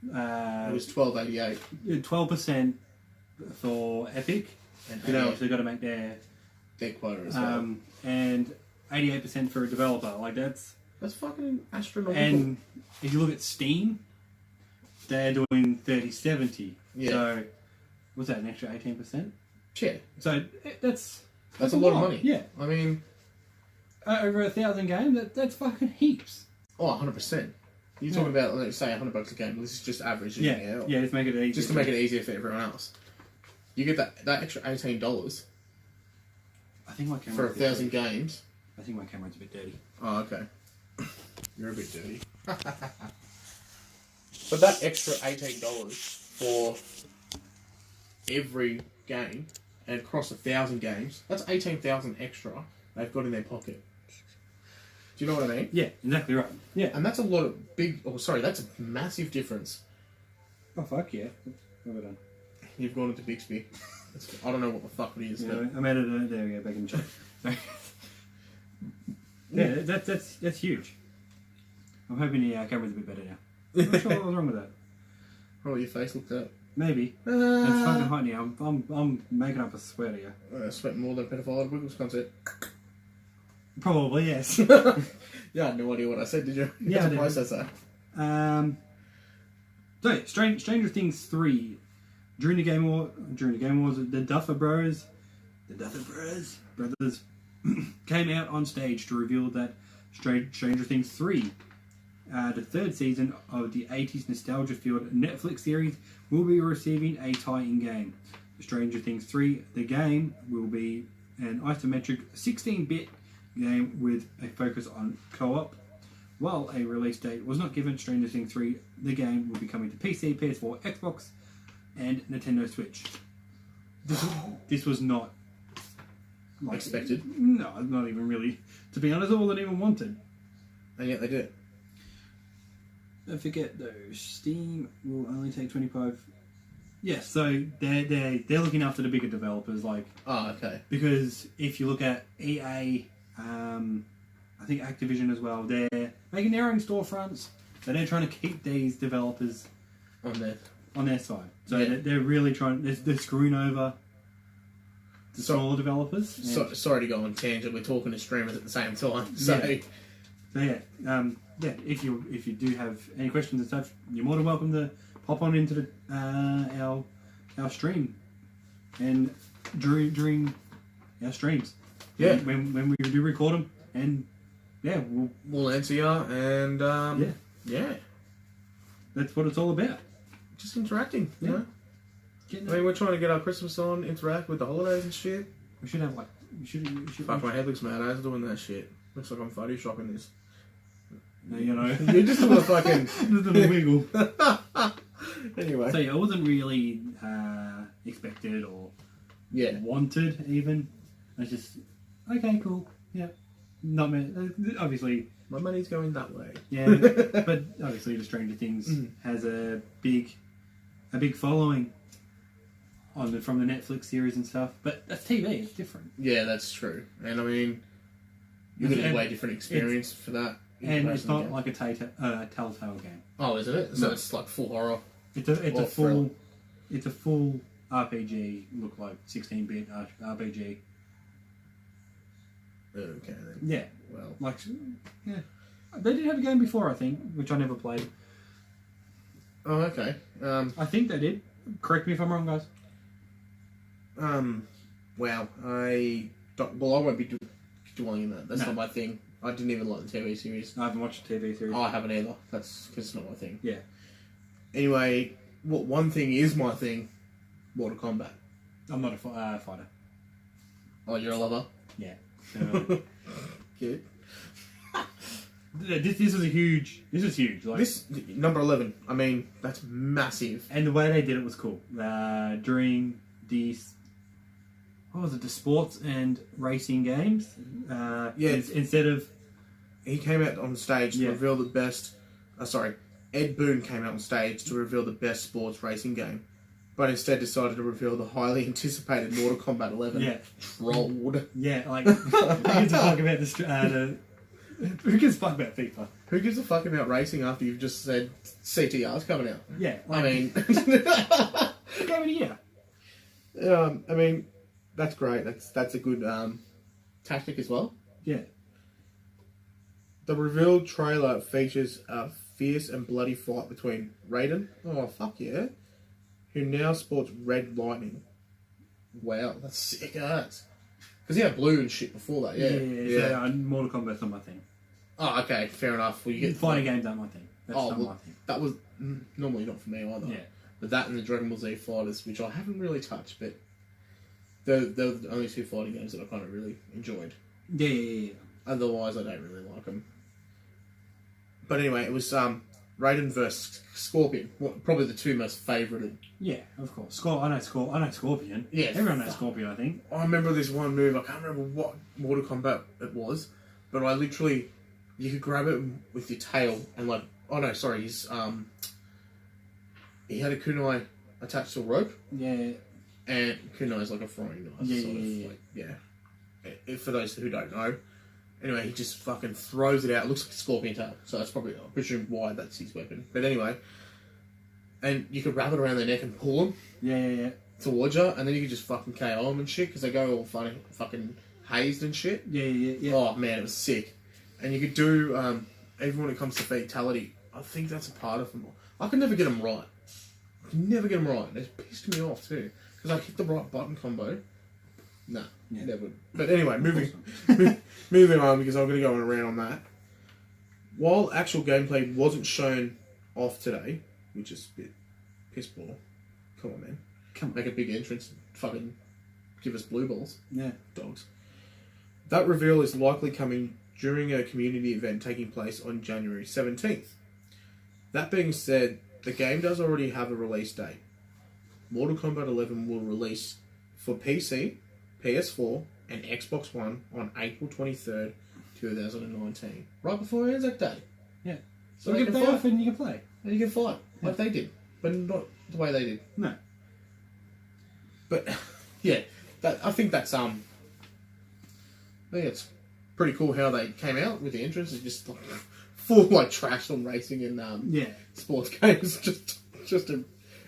It was $12.88. 12% for Epic. And They obviously got to make their quota as well. and 88% for a developer. Like that's fucking astronomical. And if you look at Steam, they're doing 30-70. Yeah. So what's that? An extra 18%? Yeah. So that's a lot of money. Yeah. I mean, over 1,000 games. That's fucking heaps. oh, 100%. You're talking about, let's say, $100 a game. This is just average. Yeah. Yeah. Just make it easier. Just to make it easier for everyone else. You get that extra $18 I think my camera for 1,000 games. I think my camera's a bit dirty. Oh, okay. You're a bit dirty. But that extra $18 for every game and across 1,000 games, that's 18,000 extra they've got in their pocket. Do you know what I mean? Yeah, exactly right. Yeah. And that's a lot of that's a massive difference. Oh, fuck yeah. What have I done? You've gone into Bixby. I don't know what the fuck it is. Yeah, But I'm editing it. There we go, back in the chat. Yeah, that's huge. I'm hoping the camera's a bit better now. I'm not sure what was wrong with that. probably your face looked up. Maybe. It's fucking hot now. I'm making up a sweat here. Sweat more than pedophile at Wiggles concert. Probably, yes. You had no idea what I said, did you? Yeah, I did. I said so. So, Stranger Things 3. During the Game Wars, the Duffer Brothers came out on stage to reveal that Stranger Things 3, the third season of the 80s nostalgia-filled Netflix series, will be receiving a tie-in game. Stranger Things 3, the game, will be an isometric 16-bit game with a focus on co-op. While a release date was not given, Stranger Things 3, the game, will be coming to PC, PS4, Xbox, and Nintendo Switch. This was not expected. No, not even really. To be honest, it wasn't even wanted. And yet they did. Don't forget though, Steam will only take 25. Yes, so they're looking after the bigger developers, like. Oh, okay. Because if you look at EA, I think Activision as well, they're making their own storefronts, so they're trying to keep these developers on their side. So yeah. they're really trying. They're screwing over the smaller developers. Sorry to go on tangent. We're talking to streamers at the same time. So yeah, If you do have any questions and stuff, you're more than welcome to pop on into the our stream and during our streams. Yeah, when we do record them, and yeah, we'll answer you, and yeah, that's what it's all about. Just interacting, you know? I mean, we're trying to get our Christmas on, interact with the holidays and shit. We should have like... We should Fuck, my head looks mad. I was doing that shit. Looks like I'm photoshopping this. No, you know. You're just doing a fucking... just a little wiggle. Anyway. So yeah, I wasn't really expected or wanted even. I was just... Okay, cool. Yeah. Not me. Obviously... My money's going that way. Yeah, but obviously the Stranger Things has a big following from the Netflix series and stuff. But that's TV, it's different. Yeah, that's true. And I mean, you get a way different experience for that. And it's not like a Telltale game. Oh, isn't it? So it's like full horror. It's a full RPG, look like 16-bit RPG. Okay then. Yeah. Well, they did have a game before, I think, which I never played. Oh, okay. I think they did. Correct me if I'm wrong, guys. Wow. I won't be dwelling in that. That's No. not my thing. I didn't even like the TV series. I haven't watched the TV series. I haven't either. That's because it's not my thing. Yeah. Anyway, what one thing is my thing? Mortal Kombat. I'm not a fighter. Oh, you're a lover? Yeah. Good. This was huge. This was huge. Like, This, number 11, I mean, that's massive. and the way they did it was cool. During the the sports and racing games. Instead of He came out on stage to Yeah. reveal the best... Ed Boon came out on stage to reveal the best sports racing game, but instead decided to reveal the highly anticipated Mortal Kombat 11. yeah, Trolled. yeah, like who gives a fuck about this? Who gives a fuck about FIFA? Who gives a fuck about racing after you've just said CTR's coming out? Yeah, I mean... go in here. I mean, that's great. That's a good tactic as well. Yeah, The revealed trailer features a fierce and bloody fight between Raiden, oh fuck yeah, who now sports red lightning. Wow, that's sick ass. Because he had blue and shit before that, yeah. So, Mortal Kombat's not my thing. Oh, okay, fair enough. Well, you get Fighting games aren't my thing. That's not my thing. that was normally not for me either. Yeah. But that and the Dragon Ball Z fighters, which I haven't really touched, but they're the only two fighting games that I kind of really enjoyed. Yeah. Otherwise, I don't really like them. But anyway, it was Raiden versus Scorpion. Probably the two most favoured. Yeah, of course. I know Scorpion. Yeah, Everyone knows Scorpion, I think. I remember this one move. I can't remember what Mortal Kombat it was, but I literally, you could grab it with your tail and like, oh no, sorry, he had a kunai attached to a rope. Yeah. And kunai is like a throwing knife. For those who don't know. Anyway, he just fucking throws it out. It looks like a scorpion tail. So that's probably, I presume, why that's his weapon. But anyway, and you could wrap it around their neck and pull them Yeah. towards you, and then you could just fucking KO them and shit, because they go all funny, fucking hazed and shit. Yeah. Oh man, it was sick. And you could do, even when it comes to fatality, I think that's a part of them. I could never get them right. It pissed me off too. Because I hit the right button combo. Nah, never. But anyway, moving on, because I'm going to go on around on that. While actual gameplay wasn't shown off today, which is a bit piss poor. Come on, man. Make a big entrance. Fucking give us blue balls. Yeah. Dogs. That reveal is likely coming during a community event taking place on January 17th. That being said, the game does already have a release date. Mortal Kombat 11 will release for PC, PS4, and Xbox One on April 23rd, 2019. Right before Anzac Day. Yeah. So you you can can play fight. off and you can play. And you can fight, like they did. But not the way they did. No. But, yeah, I think that's, I think it's pretty cool how they came out with the entrance. It's just like full, like, trash on racing and sports games just to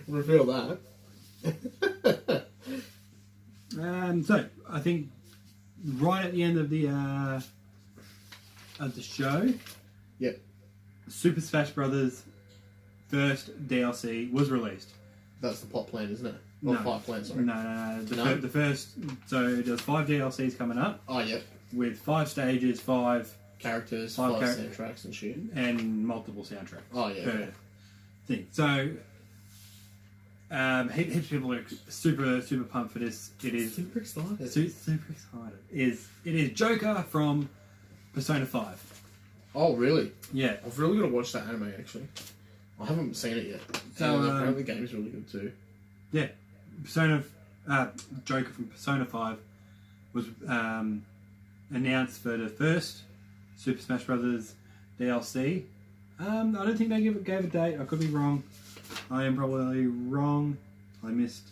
reveal that. So I think right at the end of the show, Super Smash Brothers first DLC was released. That's the plot plan, isn't it? Or fight plan, sorry. No. The first. So there's 5 DLCs coming up. Oh, yep. With 5 stages, 5 characters, 5 soundtracks and shit, and multiple soundtracks. Oh yeah. Per thing. So. Heaps of people are super pumped for this. It is super excited. Super excited. It is Joker from Persona 5. Oh really? Yeah. I've really got to watch that anime actually. I haven't seen it yet. So apparently the game's really good too. Yeah. Joker from Persona 5 was announced for the first Super Smash Brothers DLC. I don't think they gave a date. I could be wrong. I am probably wrong. I missed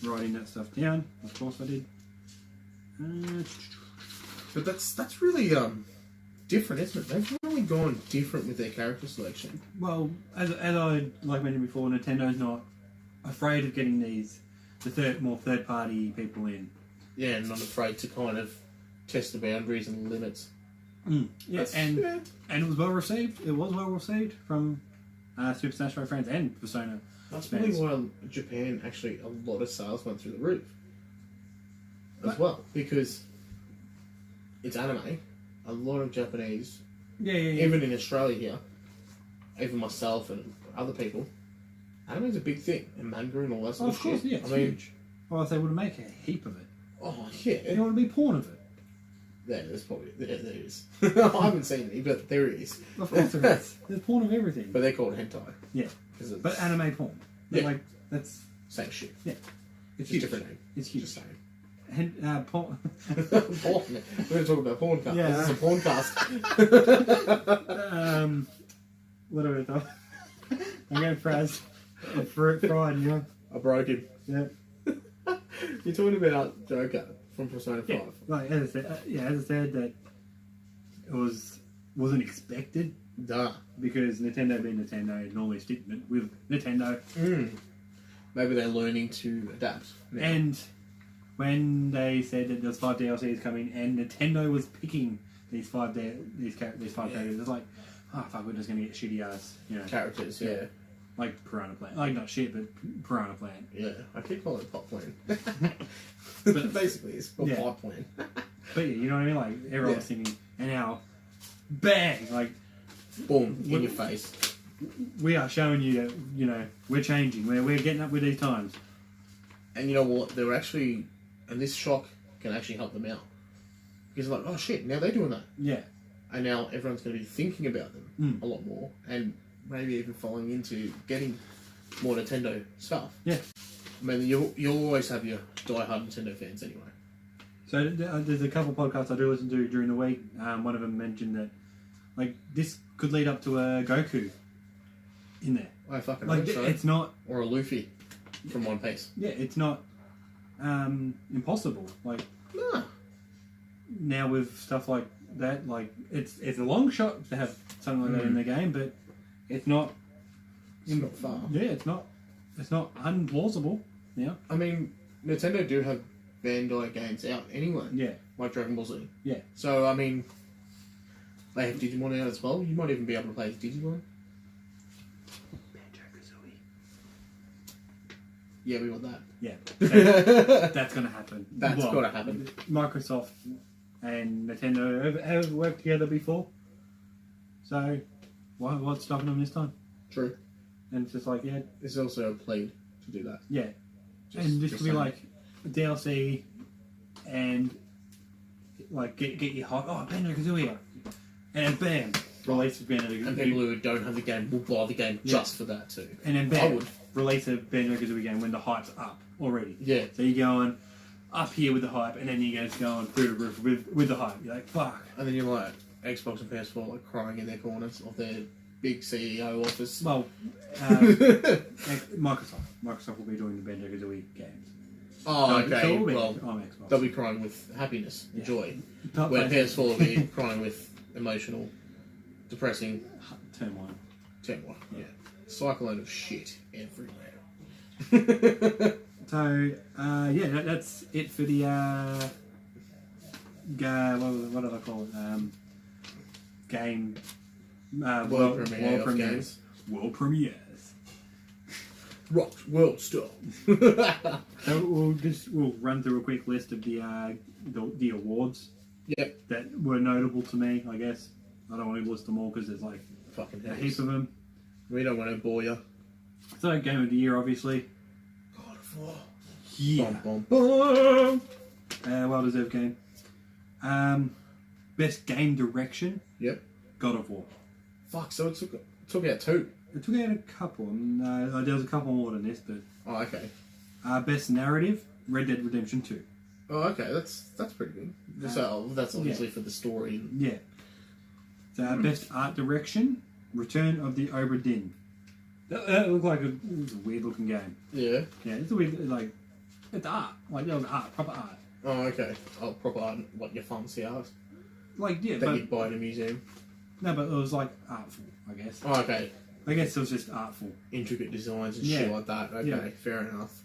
writing that stuff down. Of course I did. But that's really different, isn't it? They've really gone different with their character selection. Well, as I mentioned before, Nintendo's not afraid of getting more third party people in. Yeah, and not afraid to kind of test the boundaries and limits. Yeah, and it was well received. It was well received from Super Smash Bros. Fans and Persona That's fans. probably why Japan actually a lot of sales went through the roof as well, because it's anime. A lot of Japanese, Yeah. even in Australia here, even myself and other people, anime's a big thing, and manga and all that sort Of of course, shit. yeah, it's I mean, huge. Well, if they would make a heap of it, oh yeah, there would be porn of it. there's probably there is. I haven't seen any, but there is. Of course there is. There's porn of everything. But they're called hentai. Yeah. It's But anime porn. Yeah. Like, that's... same shit. Yeah. It's Just huge. different name. It's huge. Just saying. Porn... Porn. We're going to talk about porn cast. Yeah. This is a porn cast. What are we talking? I'm going Fraz. Fried, you know? I broke him. Yeah. You're talking about Joker from Persona 5. Yeah. Like, as I said, that it wasn't expected Duh. because Nintendo being Nintendo normally stick with Nintendo. Maybe they're learning to adapt. now. And when they said that there's 5 DLCs coming and Nintendo was picking these 5 characters, it's like, oh fuck, we're just gonna get shitty ass, you know, Characters, yeah. like Piranha Plant, like not shit, but Piranha Plant. Yeah. I keep calling it Pop Plan. But- Basically, it's called Yeah. Pop Plan. But yeah, you know what I mean? Like everyone was thinking, and now, bang! Like Boom, in your face. we are showing you that you know we're changing, we're getting up with these times. And you know what? They're actually, and this shock can actually help them out. Because like, oh shit, now they're doing that. Yeah, And now everyone's going to be thinking about them a lot more, and maybe even falling into getting more Nintendo stuff. yeah. I mean, you'll always have your die-hard Nintendo fans anyway. So there's a couple podcasts I do listen to during the week. One of them mentioned that like this could lead up to a Goku in there. I fucking Like hope so. it's not. Or a Luffy from One Piece. Yeah, it's not impossible. Like Nah. now with stuff like that, like it's a long shot to have something like that in the game, but it's not. It's not far. Yeah, it's not unplausible. Yeah. I mean, Nintendo do have Bandai games out anyway. Yeah. Like Dragon Ball Z. Yeah. So, I mean, they have Digimon out as well. You might even be able to play as Digimon. Yeah, we want that. Yeah. That's gonna happen. That's gotta happen. Microsoft and Nintendo have worked together before, so what's stopping them this time? True. And it's just like There's also a plea to do that. yeah, Just- and this just could be saying. like DLC and like get you hype. Oh, Banjo-Kazooie, and then bam, release of Banjo-Kazooie. And people who don't have the game will buy the game just for that too. And then I bam, would. release a Banjo-Kazooie game when the hype's up already. Yeah. So you're going up here with the hype, and then you guys going through the roof with the hype. You're like, fuck. And then you're like Xbox and PS4 like crying in their corners of their big CEO office. Well, Microsoft will be doing the Banjo-Kazooie games. Oh, So okay. it'll be Well, on Xbox. they'll be crying with happiness and Yeah. joy. Not Where playing- PS4 will be crying with emotional, depressing turmoil. turmoil. Yeah. Cyclone of shit everywhere. So that's it for the what did I call it? Game World premiere of premieres. games. World premieres. Rock world star. So we'll run through a quick list of the awards Yep. that were notable to me. I guess I don't want to list them all because there's like Fucking a heaps. heap of them. We don't want to bore you. So game of the year, obviously. God of War. Yeah. Bum, bum, bum. Well deserved game. Best game direction. Yep. God of War. Fuck, so it took out 2. It took out a couple. No, there was a couple more than this, but Oh, okay. best narrative. Red Dead Redemption 2. Oh, okay, that's pretty good. So that's obviously for the story. Yeah. So best art direction. Return of the Obra Dinn. That looked like it was a weird looking game. Yeah. Yeah, it's a weird like it's art. Like it was art, proper art. Oh, okay. Oh, proper art, like your fancy art Like yeah, that but you'd buy in a museum. no, but it was like artful, I guess. Oh, okay. I guess it was just artful. Intricate designs and Yeah. shit like that. Okay, Yeah. fair enough.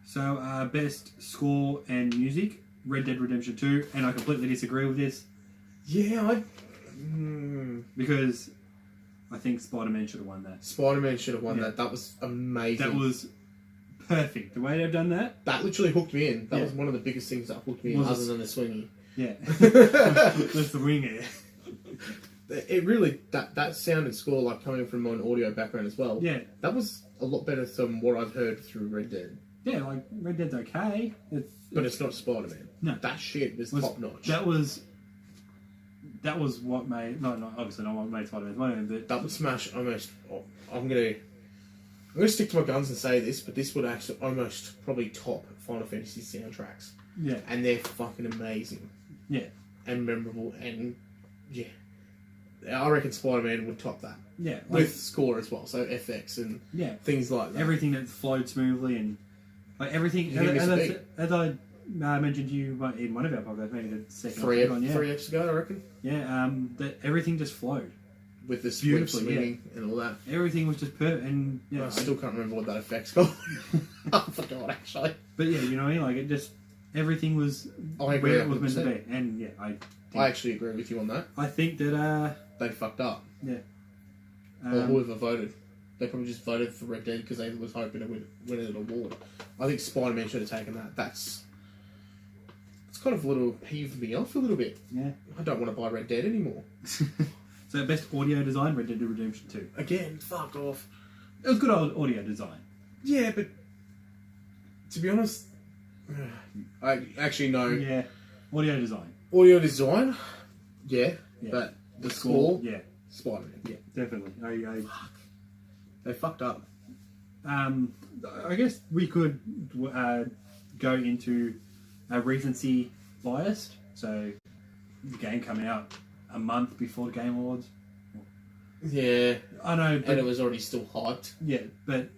So best score and music. Red Dead Redemption 2, and I completely disagree with this Yeah, because I I think Spider-Man should have won that. Spider-Man should have won that. That was amazing. That was perfect. The way they've done that. That literally hooked me in. That was one of the biggest things that hooked me in, other than the swinging. Yeah. That's the winger. It really, that sound and score, like coming from an audio background as well. Yeah. That was a lot better than what I've heard through Red Dead. Yeah, like Red Dead's okay. But it's not Spider-Man. No. That shit was top notch. That was what made, not obviously not what made Spider-Man Spider-Man, but that would smash almost. I'm gonna stick to my guns and say this, but this would actually almost probably top Final Fantasy soundtracks. Yeah. And they're fucking amazing. Yeah. And memorable, and yeah, I reckon Spider-Man would top that. Yeah. With score as well, so FX and things like that. Everything that flowed smoothly and like everything. As I mentioned to you in one of our podcasts, maybe the second three episodes ago, I reckon. Yeah, that everything just flowed with the swinging and all that. Everything was just perfect, and I still can't remember what that effect's called. I forgot actually. But yeah, you know what I mean. Like it just everything was where it was meant to be, and yeah, I actually agree with you on that. I think that they fucked up. Yeah. Or whoever voted. They probably just voted for Red Dead because they was hoping to win an award. I think Spider-Man should have taken that. It's kind of a little peeved me off a little bit. Yeah. I don't want to buy Red Dead anymore. So best audio design, Red Dead Redemption 2. Again, fuck off. It was good audio design. Yeah, but to be honest, I actually know. Yeah. Audio design. Audio design, yeah. But the score, yeah. Spider-Man. Yeah, definitely. Fuck. They fucked up. I guess we could go into a recency biased. So the game coming out a month before the Game Awards. Yeah, I know, and it was already still hyped. Yeah, but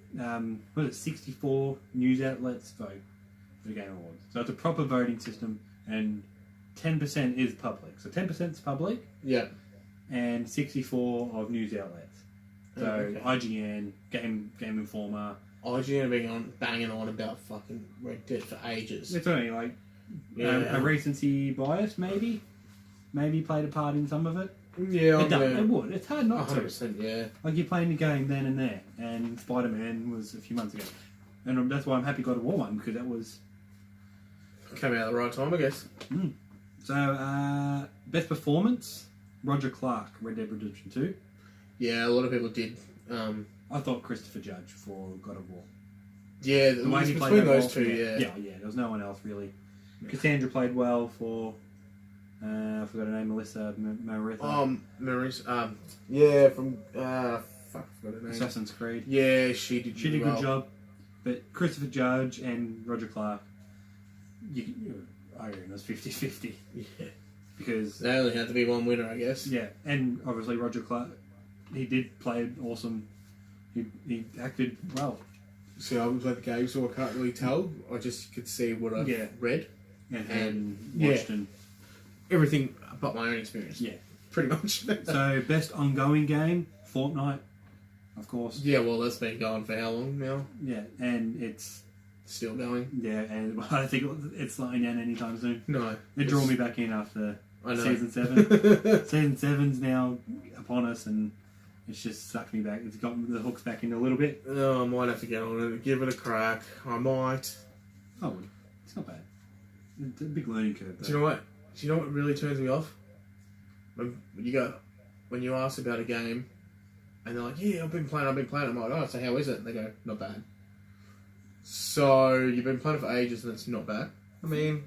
what is it? 64 news outlets vote for the Game Awards. So it's a proper voting system, and 10% is public. So 10% is public. Yeah. And 64 of news outlets. So IGN, Game Informer. IGN have been banging on about fucking Red Dead for ages. It's only like a recency bias, maybe played a part in some of it. Yeah, it would. It's hard not 100%, to. Yeah. Like you're playing the game then and there, and Spider-Man was a few months ago, and that's why I'm happy God of War won, because that was came out at the right time, I guess. So best performance, Roger Clark, Red Dead Redemption 2. Yeah, a lot of people did. I thought Christopher Judge for God of War. Yeah, the way he played between those two. Yeah. There was no one else really. Yeah. Cassandra played well for. I forgot her name, Melissa Marissa. Marissa. Yeah, from fuck, I forgot her name. Assassin's Creed. Yeah, she did. She did a good job. But Christopher Judge and Roger Clark, I reckon it was 50-50. Yeah. Because they only had to be one winner, I guess. Yeah, and obviously Roger Clark, he did play awesome. He acted well. See, I was at the game, so I can't really tell. I just could see what I read and watched and everything but my own experience. Yeah, pretty much. So best ongoing game, Fortnite, of course. Yeah, well, that's been going for how long now? Yeah, and it's still going. Yeah, and I don't think it's slowing down anytime soon. No, they draw me back in after season 7. Season 7's now upon us, and it's just sucked me back. It's got the hooks back in a little bit. Oh, I might have to get on it, give it a crack. I might. Oh, it's not bad. It's a big learning curve, though. Do you know what? Do you know what really turns me off? When you ask about a game, and they're like, "Yeah, I've been playing." I'm like, "Oh, so how is it?" And they go, "Not bad." So you've been playing for ages, and it's not bad. I mean,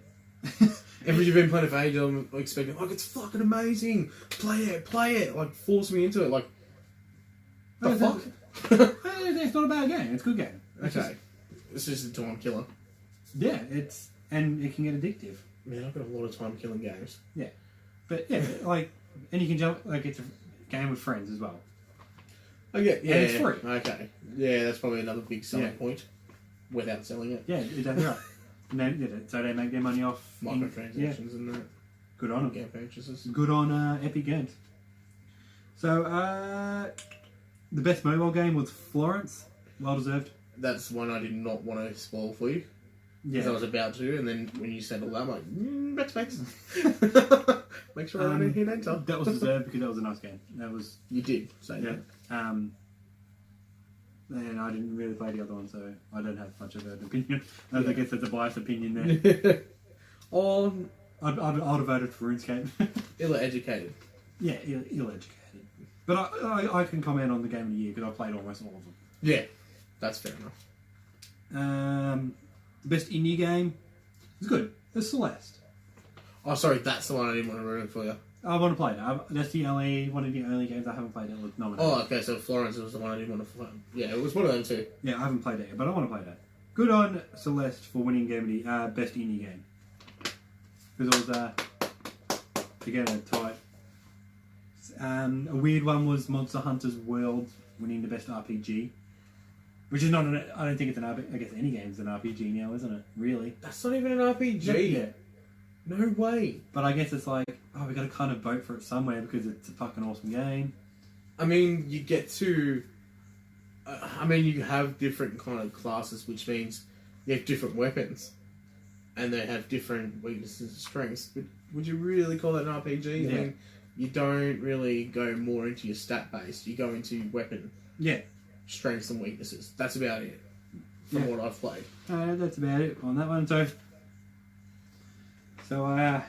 you've been playing for ages, I'm expecting like it's fucking amazing. Play it. Like force me into it. Like the fuck? It's not a bad game. It's a good game. It's just a time killer. Yeah, and it can get addictive. Man, I've got a lot of time killing games. Yeah, but yeah, and you can jump it's a game with friends as well. Okay, yeah, and it's free. Okay, yeah, that's probably another big selling point. Without selling it. Yeah, exactly right. So they make their money off microtransactions and that. Good on them. Game purchases. Good on Epic Games. So the best mobile game was Florence. Well deserved. That's one I did not want to spoil for you. because I was about to, and then when you said all that, I'm like, backspace. Make sure I don't hit enter. That was deserved because that was a nice game. That was You did say yeah. And I didn't really play the other one, so I don't have much of an opinion. I guess that's a biased opinion there. that. Oh, I'd have voted for RuneScape. ill-educated. Yeah, ill-educated. But I can comment on the game of the year because I played almost all of them. Yeah, that's fair enough. Best indie game is good. It's Celeste. Oh, sorry, that's the one I didn't want to ruin for you. I want to play that. That's the one of the only games I haven't played that was nominated. Oh, okay, so Florence was the one I didn't want to play. Yeah, it was one of them too. Yeah, I haven't played that yet, but I want to play that. Good on Celeste for winning game of the best indie game. Because it was again a tight. A weird one was Monster Hunter's World winning the best RPG, which is not. I don't think it's an RPG. I guess any game's an RPG now, isn't it? Really? That's not even an RPG. Yeah. No way. But I guess it's like, oh, we got to kind of vote for it somewhere because it's a fucking awesome game. I mean, you get to. You have different kind of classes, which means you have different weapons, and they have different weaknesses and strengths. But would you really call that an RPG? Yeah. I mean, you don't really go more into your stat base. You go into weapon strengths and weaknesses. That's about it from what I've played. That's about it on that one. So yeah.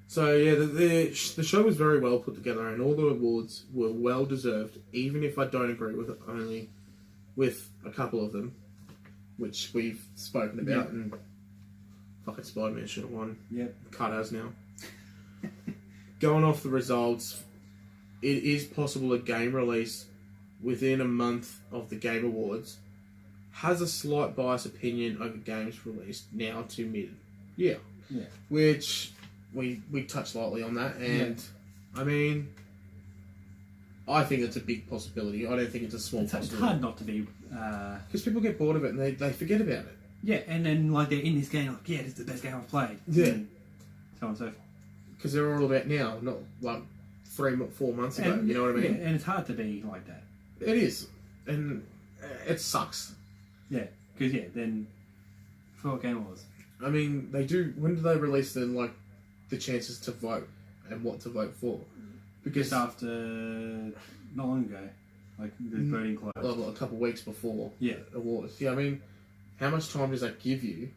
So yeah, the show was very well put together, and all the awards were well deserved. Even if I don't agree with it, only with a couple of them, which we've spoken about, and fucking Spider-Man should have won. Yep. Cut us now. Going off the results, it is possible a game release within a month of the Game Awards has a slight biased opinion over games released now to mid. Yeah. Which we touched lightly on that, and I mean, I think it's a big possibility. I don't think it's a small possibility. It's hard not to be. Because people get bored of it and they forget about it. Yeah, and then like they're in this game, like, yeah, this is the best game I've played. Yeah. And so on and so forth. Because they're all about now, not like 3-4 months ago. And, you know what I mean? Yeah, and it's hard to be like that. It is, and it sucks. Yeah, because then for what game it was. I mean, they do. When do they release the chances to vote and what to vote for? Because Just after not long ago, like the voting closed. a couple of weeks before Yeah. awards. Yeah, I mean, how much time does that give you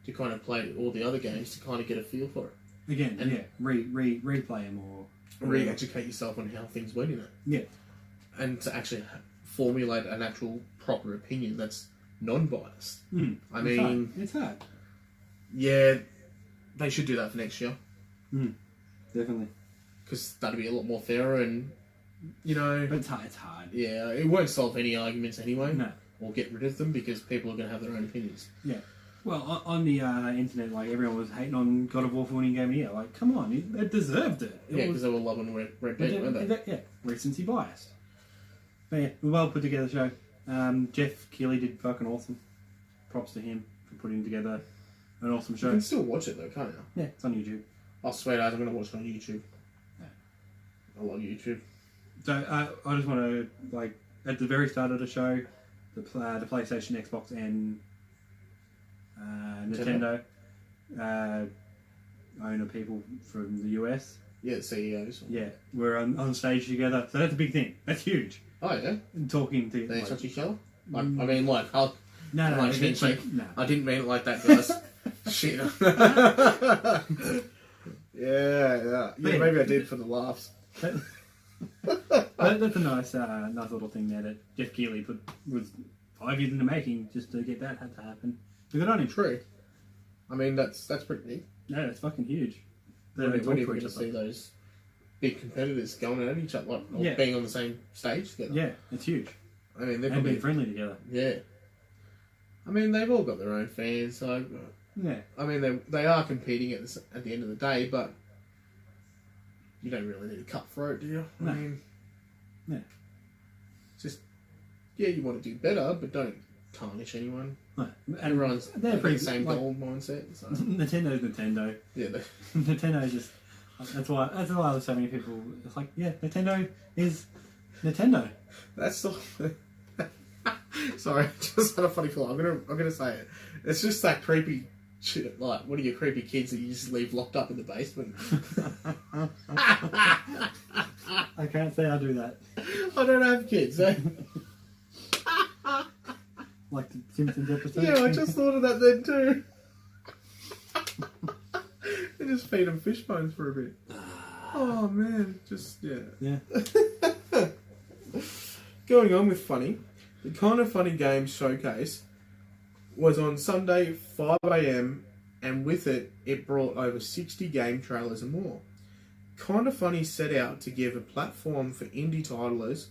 to kind of play all the other games to kind of get a feel for it? Again, And- yeah, replay them or Re-educate yourself on how things went in it. Yeah. And to actually formulate an actual proper opinion that's non-biased. I mean, it's hard. yeah, they should do that for next year. Definitely. Because that'd be a lot more fairer and, But it's hard. yeah, it won't solve any arguments anyway. No. Or get rid of them because people are going to have their own opinions. Yeah. Well, on the internet, like everyone was hating on God of War for winning Game of the Year. Like, come on, it deserved it. Yeah, because they were loving Red Dead, weren't they? Yeah, recency biased. But yeah, a well put together show. Jeff Keighley did fucking awesome. Props to him for putting together an awesome You show. can still watch it though, can't you? Yeah, it's on YouTube. Oh, sweet as I'm going to watch it on YouTube. Yeah. I love YouTube. So I just want to at the very start of the show, the PlayStation, Xbox, and Nintendo owner people from the US. Yeah, the CEOs. Yeah, we're on stage together, so that's a big thing. That's huge. Oh yeah. And talking to They touch each other. Like, I mean, no, like, eventually, shake. no. I didn't mean it like that, guys. Shit. Yeah. Maybe I did for the laughs. That's a nice little thing there that Jeff Keighley was 5 years in the making just to get that to happen. So good on him. True. I mean, that's pretty neat. No, that's fucking huge. When are you going to see those big competitors going at each other, or being on the same stage together? Yeah, it's huge. I mean, they're And probably being friendly together. Yeah. I mean, they've all got their own fans, so Yeah. I mean, they are competing at the end of the day, but you don't really need a cutthroat, do you? No. I mean, Yeah. just you want to do better, but don't tarnish anyone. No. And Everyone's they're got pretty the same like, goal mindset. So. Nintendo's Nintendo. Yeah, Nintendo just that's why there's so many people. It's like Nintendo is Nintendo. that's the Sorry, I just had a funny thought. I'm gonna say it. It's just that creepy shit. Like, what are your creepy kids that you just leave locked up in the basement? I can't say I do that. I don't have kids. Eh? Like the Simpsons episode. Yeah, I just thought of that then too. They just feed them fish bones for a bit. Oh man, just yeah. Yeah. Going on with funny, the Kind of Funny Games Showcase was on Sunday 5 a.m. and with it, it brought over 60 game trailers and more. Kind of Funny set out to give a platform for indie titles.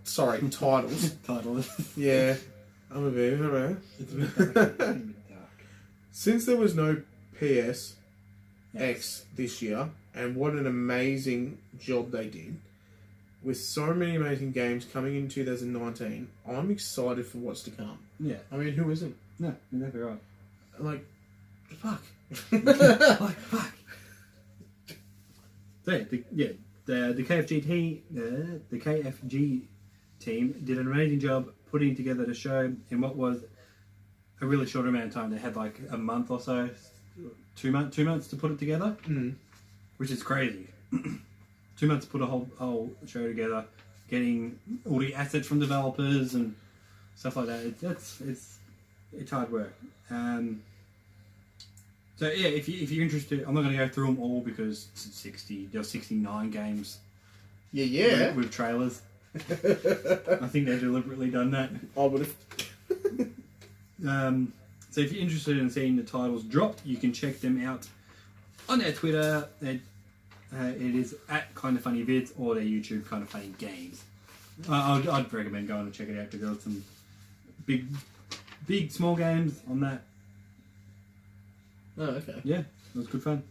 Titles. Titles. Yeah, I'm a bit. It's a bit dark. Since there was no PSX this year, and what an amazing job they did. With so many amazing games coming in 2019, I'm excited for what's to come. Yeah. I mean, who isn't? No, you're exactly right. Like, fuck. Like, fuck. So, the KFG team did an amazing job putting together the show in what was a really short amount of time. They had like a month or so, 2 months to put it together, which is crazy. 2 months to put a whole show together, getting all the assets from developers and stuff like that. It's hard work. So yeah, if you're interested, I'm not going to go through them all because there are 69 games. Yeah. With trailers. I think they've deliberately done that. I would have. So if you're interested in seeing the titles dropped, you can check them out on their Twitter. It is at Kind of Funny Vids or their YouTube Kind of Funny Games. I'd recommend going and check it out because there was some big, small games on that. Oh, okay. Yeah, it was good fun.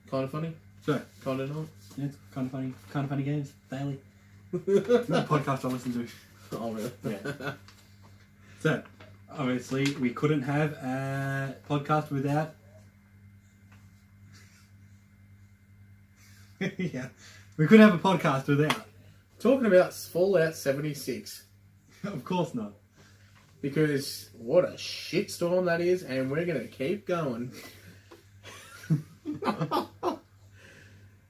Kind of funny. So, Kind of not. yeah, it's Kind of Funny Games daily. The podcast I listen to. Oh, really? Yeah. So, obviously, we couldn't have a podcast without. Yeah, we couldn't have a podcast without. Talking about Fallout 76. Of course not. Because what a shitstorm that is, and we're going to keep going.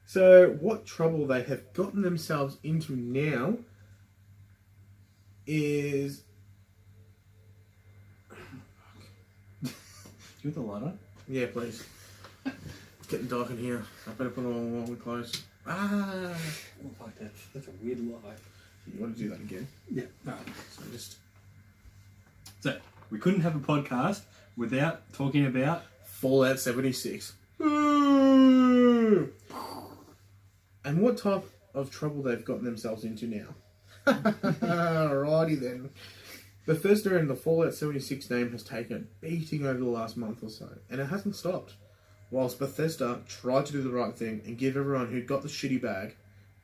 So, what trouble they have gotten themselves into now is... Do you want the lighter? Yeah, please. It's getting dark in here. I better put on while we're close. Ah! Oh, fuck that. That's a weird lie. You want to do that again? Yeah. Alright. So, we couldn't have a podcast without talking about Fallout 76. And what type of trouble they've gotten themselves into now. Alrighty then. Bethesda and the Fallout 76 name has taken a beating over the last month or so, and it hasn't stopped. Whilst Bethesda tried to do the right thing and give everyone who got the shitty bag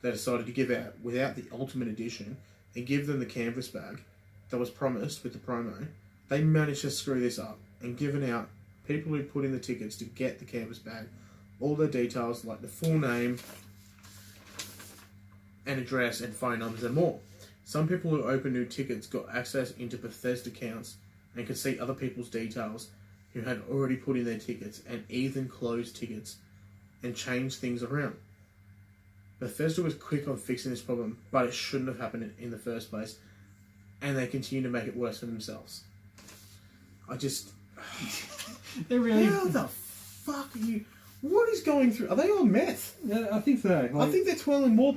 they decided to give out without the Ultimate Edition and give them the canvas bag that was promised with the promo, they managed to screw this up and given out people who put in the tickets to get the canvas bag all their details like the full name and address and phone numbers and more. Some people who opened new tickets got access into Bethesda accounts and could see other people's details who had already put in their tickets and even closed tickets and changed things around. Bethesda was quick on fixing this problem, but it shouldn't have happened in the first place, and they continue to make it worse for themselves. They really... How the fuck are you... What is going through... Are they on meth? Yeah, I think so. I think they're twirling more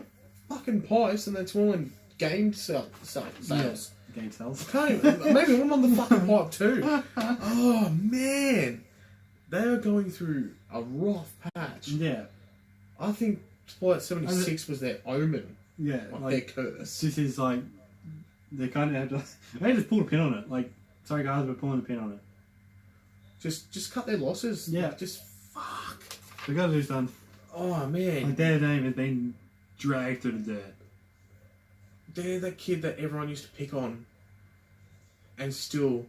fucking pipes than they're twirling game sales. Yeah. Game sales. Maybe one on the fucking pipe too. Oh man, they are going through a rough patch. Yeah. I think Fallout 76 was their omen. Yeah, their curse. This is like they kind of have to. They just pull a pin on it. Like, sorry guys, we're pulling a pin on it. Just cut their losses. Yeah. Like, just fuck. The guys who's done. Oh man. Like their name has been dragged through the dirt. They're the kid that everyone used to pick on and still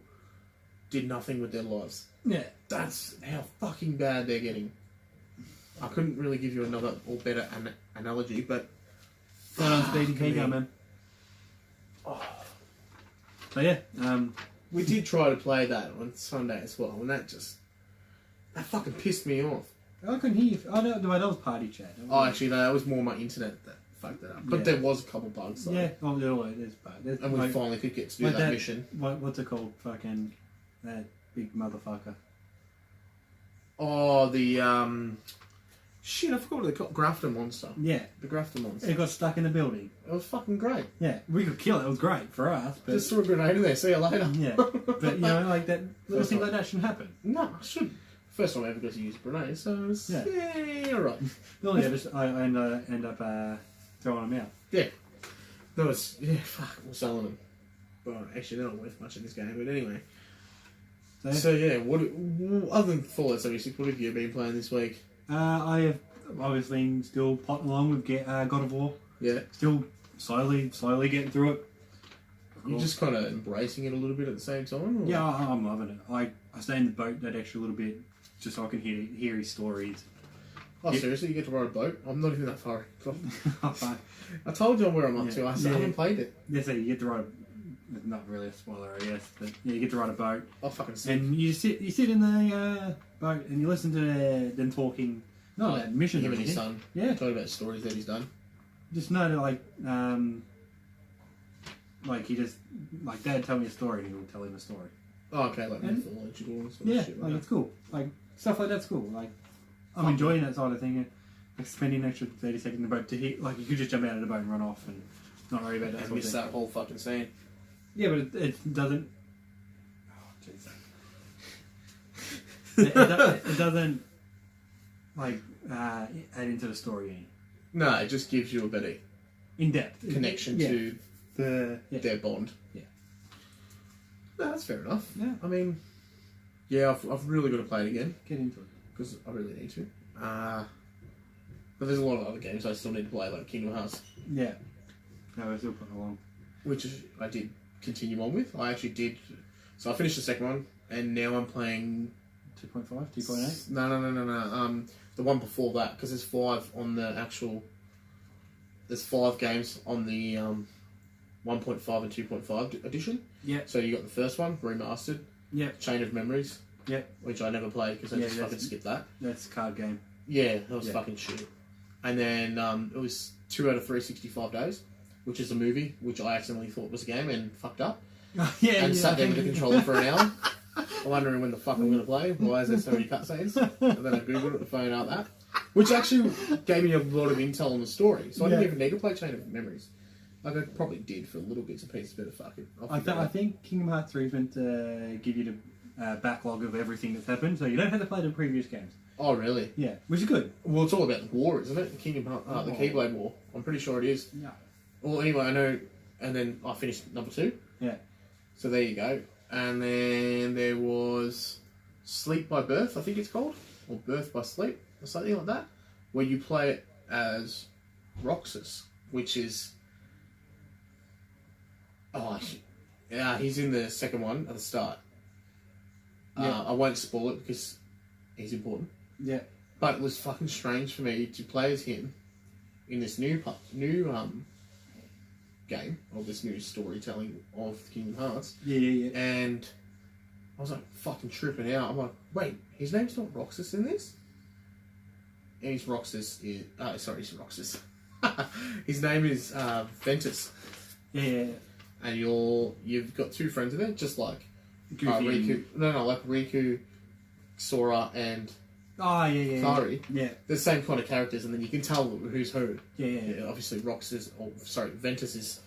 did nothing with their lives. Yeah. That's how fucking bad they're getting. I couldn't really give you another or better analogy, but... Not on speed and man. man. Oh. So yeah, We did try to play that on Sunday as well, and that fucking pissed me off. I couldn't hear you. Oh no, that was party chat. Oh, actually, no, that was more my internet that fucked that up. But Yeah. there was a couple bugs. So. Yeah, oh, there's bad. And we finally could get to do that mission. What's it called? Fucking that big motherfucker. Oh, the shit! I forgot what they called. Grafter monster. Yeah, The Grafter monster. it got stuck in the building. It was fucking great. Yeah, we could kill it. It was great for us. But Just threw a grenade in there. See you later. yeah, but you know, like that little thing like that shouldn't happen. No, I shouldn't. First time I ever got to use grenades, so it was, yeah, alright. No, yeah, just I end up throwing them out. Yeah. That was, fuck, we're selling them. Well, actually, they're not worth much in this game, but anyway. So yeah, other than Fallout 76, what have you been playing this week? I have obviously still potting along with God of War. Yeah. Still slowly getting through it. You're just kind of embracing it a little bit at the same time? Or? Yeah, I'm loving it. I stay in the boat that extra little bit just so I can hear his stories. Oh, seriously? You get to ride a boat? I'm not even that far. Fine. I told you where I'm up to. I haven't played it. Yeah, so you get to ride not really a spoiler, I guess, but yeah, you get to ride a boat. Oh, fucking sick. And you sit in the boat and you listen to them talking, not about missions. Him and his son. Yeah. Talking about stories that he's done. Just know that, like he just, like, Dad tell me a story and he'll tell him a story. Oh, okay, like mythological and sort Yeah, of shit. like it's cool. Like, stuff like that's cool. Like, I'm enjoying that side of thing. Like, spending an extra 30 seconds in the boat to hit, like, you could just jump out of the boat and run off and not worry about that And sort of miss thing. that whole fucking scene. Yeah, but it doesn't. Oh, jeez. it doesn't, like, add into the story any. No, it just gives you a better In depth. connection to their bond. Yeah. No, that's fair enough. Yeah. I mean, yeah, I've really got to play it again Get into it. because I really need to. But there's a lot of other games I still need to play, like Kingdom Hearts, Yeah. No, we're still putting along. which I did continue on with. I actually did. So I finished the second one, and now I'm playing 2.5, 2.8? No. The one before that, because there's 5 on the actual. There's 5 games on the 1.5 and 2.5 edition. Yeah. So you got the first one remastered. Yeah. Chain of Memories. Yeah. Which I never played because I just that's- fucking skipped that. That's a card game. Yeah, that was fucking shit. And then it was 2 out of 365 days, which is a movie, which I accidentally thought was a game and fucked up. And sat there with the controller for an hour, wondering when the fuck I'm going to play. Why is there so many cutscenes? And then I googled it to find out that. Which actually gave me a lot of intel on the story, so I didn't even need to play Chain of Memories. Like, I probably did for little bits and pieces, but fuck it. I think Kingdom Hearts 3 is meant to give you the backlog of everything that's happened, so you don't have to play the previous games. Oh, really? Yeah, which is good. Well, it's all about the war, isn't it? The Kingdom Hearts, the Keyblade War. I'm pretty sure it is. Yeah. Well, anyway, I know, and then I finished number 2. Yeah. So there you go. And then there was Sleep by Birth, I think it's called, or Birth by Sleep, or something like that, where you play it as Roxas, which is... Oh, yeah, he's in the second one at the start. Yeah. I won't spoil it because he's important. Yeah. But it was fucking strange for me to play as him in this new game, or this new storytelling of Kingdom Hearts. Yeah. And I was like fucking tripping out. I'm like, wait, his name's not Roxas in this? And his Roxas is... he's Roxas. His name is Ventus. Yeah. And you've got 2 friends in it, just like Goofy Riku. No, like Riku, Sora, and Oh, yeah. Kari. Yeah. The same kind of characters, and then you can tell who's who. Yeah. Obviously, Ventus is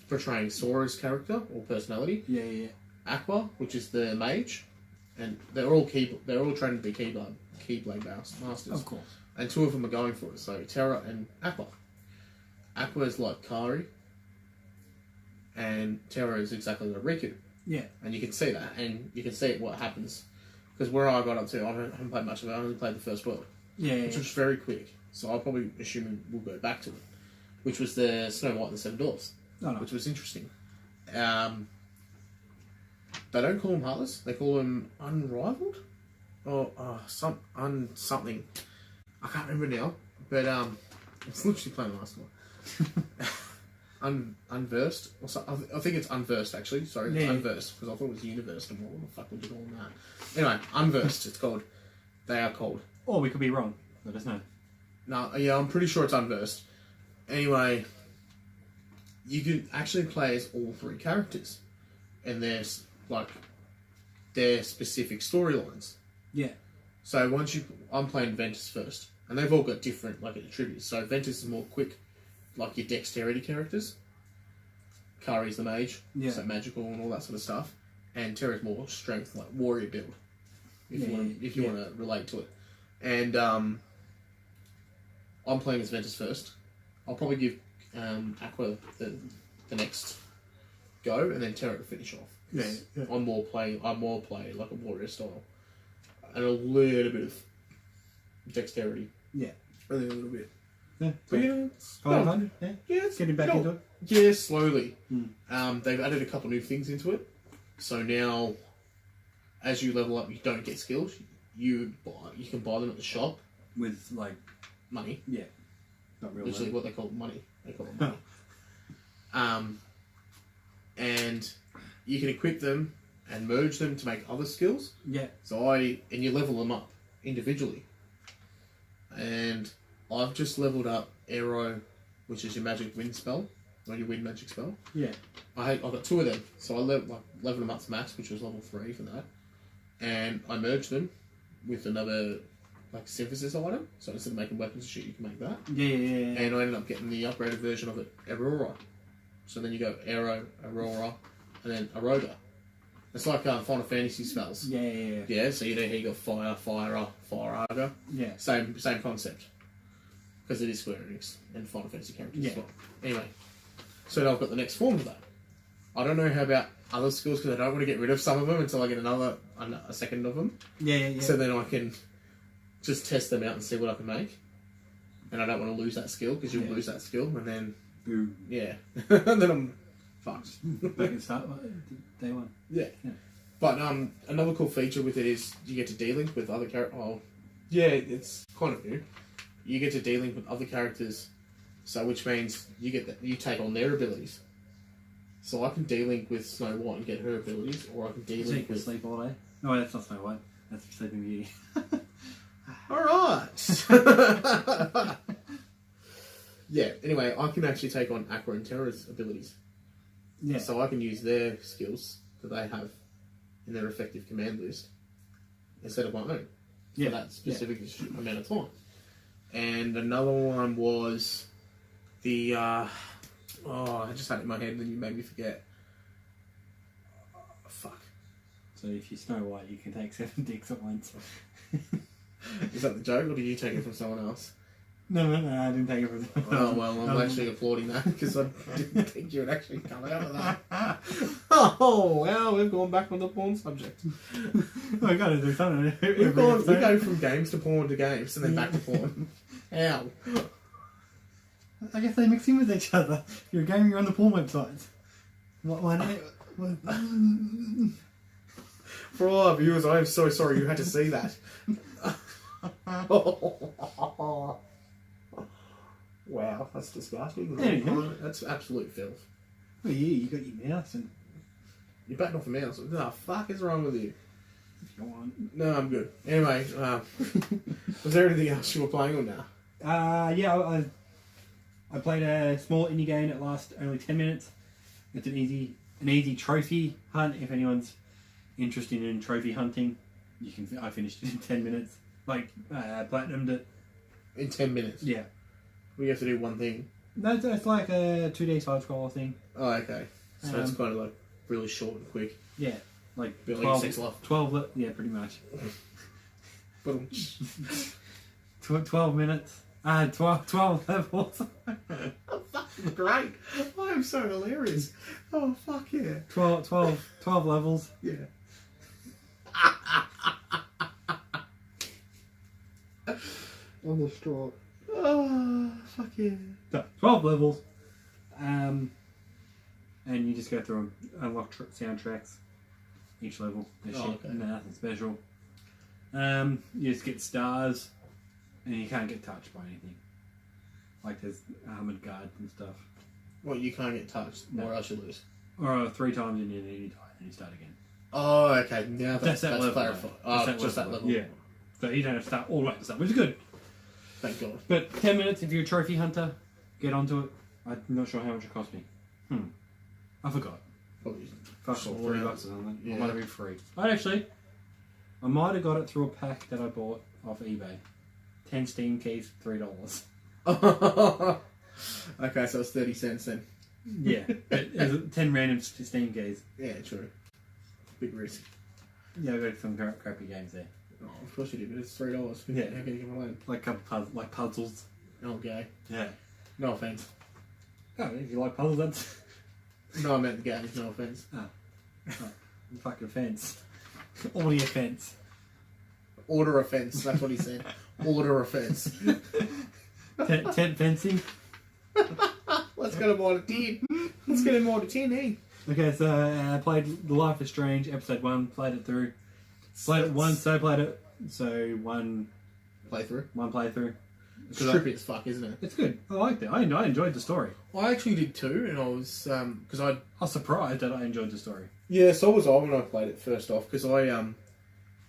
portraying Sora's character or personality. Yeah. Aqua, which is the mage, and they're all trained to be Keyblade masters. Of course. And 2 of them are going for it. So Terra and Aqua. Aqua is like Kari, and Terra is exactly like Riku. Yeah. And you can see that, and you can see what happens. Because where I got up to, I haven't played much of it. I only played the first world, which was very quick. So I'll probably assume we'll go back to it, which was the Snow White and the 7 Dwarfs, which was interesting. They don't call him Heartless; they call him Unrivaled, or something. I can't remember now, but it's literally playing last night. Unversed. Or so, I think it's Unversed, actually. Sorry, it's Yeah. Unversed, because I thought it was Universed, and what the fuck would you call that? Anyway, Unversed, it's called. They are called. Or we could be wrong. Let us know. No, yeah, I'm pretty sure it's Unversed. Anyway, you can actually play as all three characters. And there's, like, their specific storylines. Yeah. So I'm playing Ventus first. And they've all got different, like, attributes. So Ventus is more quick, like your dexterity characters. Kari's the mage, so magical and all that sort of stuff. And Terra's more strength, like warrior build, if you want to relate to it. And I'm playing as Ventus first. I'll probably give Aqua the next go, and then Terra to finish off. Yeah. I more play like a warrior style, and a little bit of dexterity. Yeah. Only a little bit. Yeah. But yeah, 500. Yeah. it's Getting back into it. Yeah, slowly. Mm. They've added a couple new things into it. So now, as you level up, you don't get skills. You can buy them at the shop. With like Money. Yeah. Not real Literally money. what they call money. They call it money. And you can equip them and merge them to make other skills. Yeah. And you level them up individually. And I've just leveled up Arrow, which is your magic wind spell, or your wind magic spell. Yeah. I got two of them, so I leveled them up to max, which was level 3 for that. And I merged them with another like synthesis item, so instead of making weapons and shit, you can make that. Yeah. And I ended up getting the upgraded version of it, Aurora. So then you go Arrow, Aurora, and then Aroga. It's like Final Fantasy spells. Yeah. Yeah, so you know how you got Fire, Fire, Yeah. Same concept. Because it is Square Enix and Final Fantasy characters as well. Anyway, so now I've got the next form of that. I don't know how about other skills because I don't want to get rid of some of them until I get a second of them. Yeah. So then I can just test them out and see what I can make. And I don't want to lose that skill because you'll lose that skill and then... Boom. Yeah. And then I'm fucked. Back and start day one. Yeah. But another cool feature with it is you get to de-link with other characters. Oh, yeah, it's kind of new. You get to de-link with other characters, so which means you take on their abilities. So I can de-link with Snow White and get her abilities, or I can So you de-link can with... sleep all day. No, that's not Snow White. That's Sleeping Beauty. Alright! Yeah, anyway, I can actually take on Aqua and Terra's abilities. Yeah. So I can use their skills that they have in their effective command list instead of my own for that specific amount of time. And another one was the... I just had it in my head and then you made me forget. Fuck. So if you Snow White, you can take 7 dicks at once. Is that the joke, or did you take it from someone else? No, I didn't take it from them. Oh, well, I'm actually applauding that, because I didn't think you would actually come out of that. Oh, well, we've gone back on the porn subject. I gotta do something. We go from games to porn to games, and then back to porn. How? I guess they mix in with each other. If you're a gamer, you're on the porn websites. Why not? For all our viewers, I am so sorry you had to see that. Wow, that's disgusting. There you go. That's absolute filth. Well, you got your mouse and... You're batting off the mouse. What the fuck is wrong with you? If you want. No, I'm good. Anyway, was there anything else you were playing on now? Yeah, I played a small indie game that lasts only 10 minutes. It's an easy trophy hunt. If anyone's interested in trophy hunting, I finished it in 10 minutes. Like, platinumed it. In 10 minutes? Yeah. We have to do one thing. No, it's like a 2D side-scroller thing. Oh, okay. So it's kind of like really short and quick. Yeah. Like 12, yeah, pretty much. But 12 minutes. 12 levels. oh, fucking great. I am so hilarious. Oh, fuck yeah. 12 levels. Yeah. I'm distraught. Oh, fuck yeah. So, 12 levels. And you just go through them, unlock soundtracks. Each level. Okay. Nothing special. You just get stars, and you can't get touched by anything. Like there's armored guards and stuff. Well, you can't get touched, No. or else you lose. Or 3 times and you die and you start again. Oh, okay. Now That's that level, clarified. though. Oh, That's just that that level. level. Yeah. So you don't have to start all the way at the start, which is good. Thank God. But 10 minutes if you're a trophy hunter, get onto it. I'm not sure how much it cost me. I forgot. Probably. Fuck, $3 or something. Yeah. It might have been free. I might have got it through a pack that I bought off eBay. 10 Steam keys, $3. Okay, so it's 30 cents then. Yeah, it was 10 random Steam keys. Yeah, true. Big risk. Yeah, I got some crappy games there. Oh, of course you did, but it's $3. Yeah. How can you complain? Like a couple puzzles. Okay. Yeah. No offense. Oh, if you like puzzles, that's No, I meant the games. No offense. fucking offence. Audio offence. Order offense. That's what he said. Order offense. Tent fencing. Let's get him on a 10. Let's get him on a 10, eh? Okay, so I played The Life is Strange, episode 1, played it through. Played it once, so played it. So one Playthrough. playthrough. It's trippy as fuck, isn't it? It's good. I liked it. I enjoyed the story. I actually did too, and I was because I was surprised that I enjoyed the story. yeah, so was I when I played it first off because I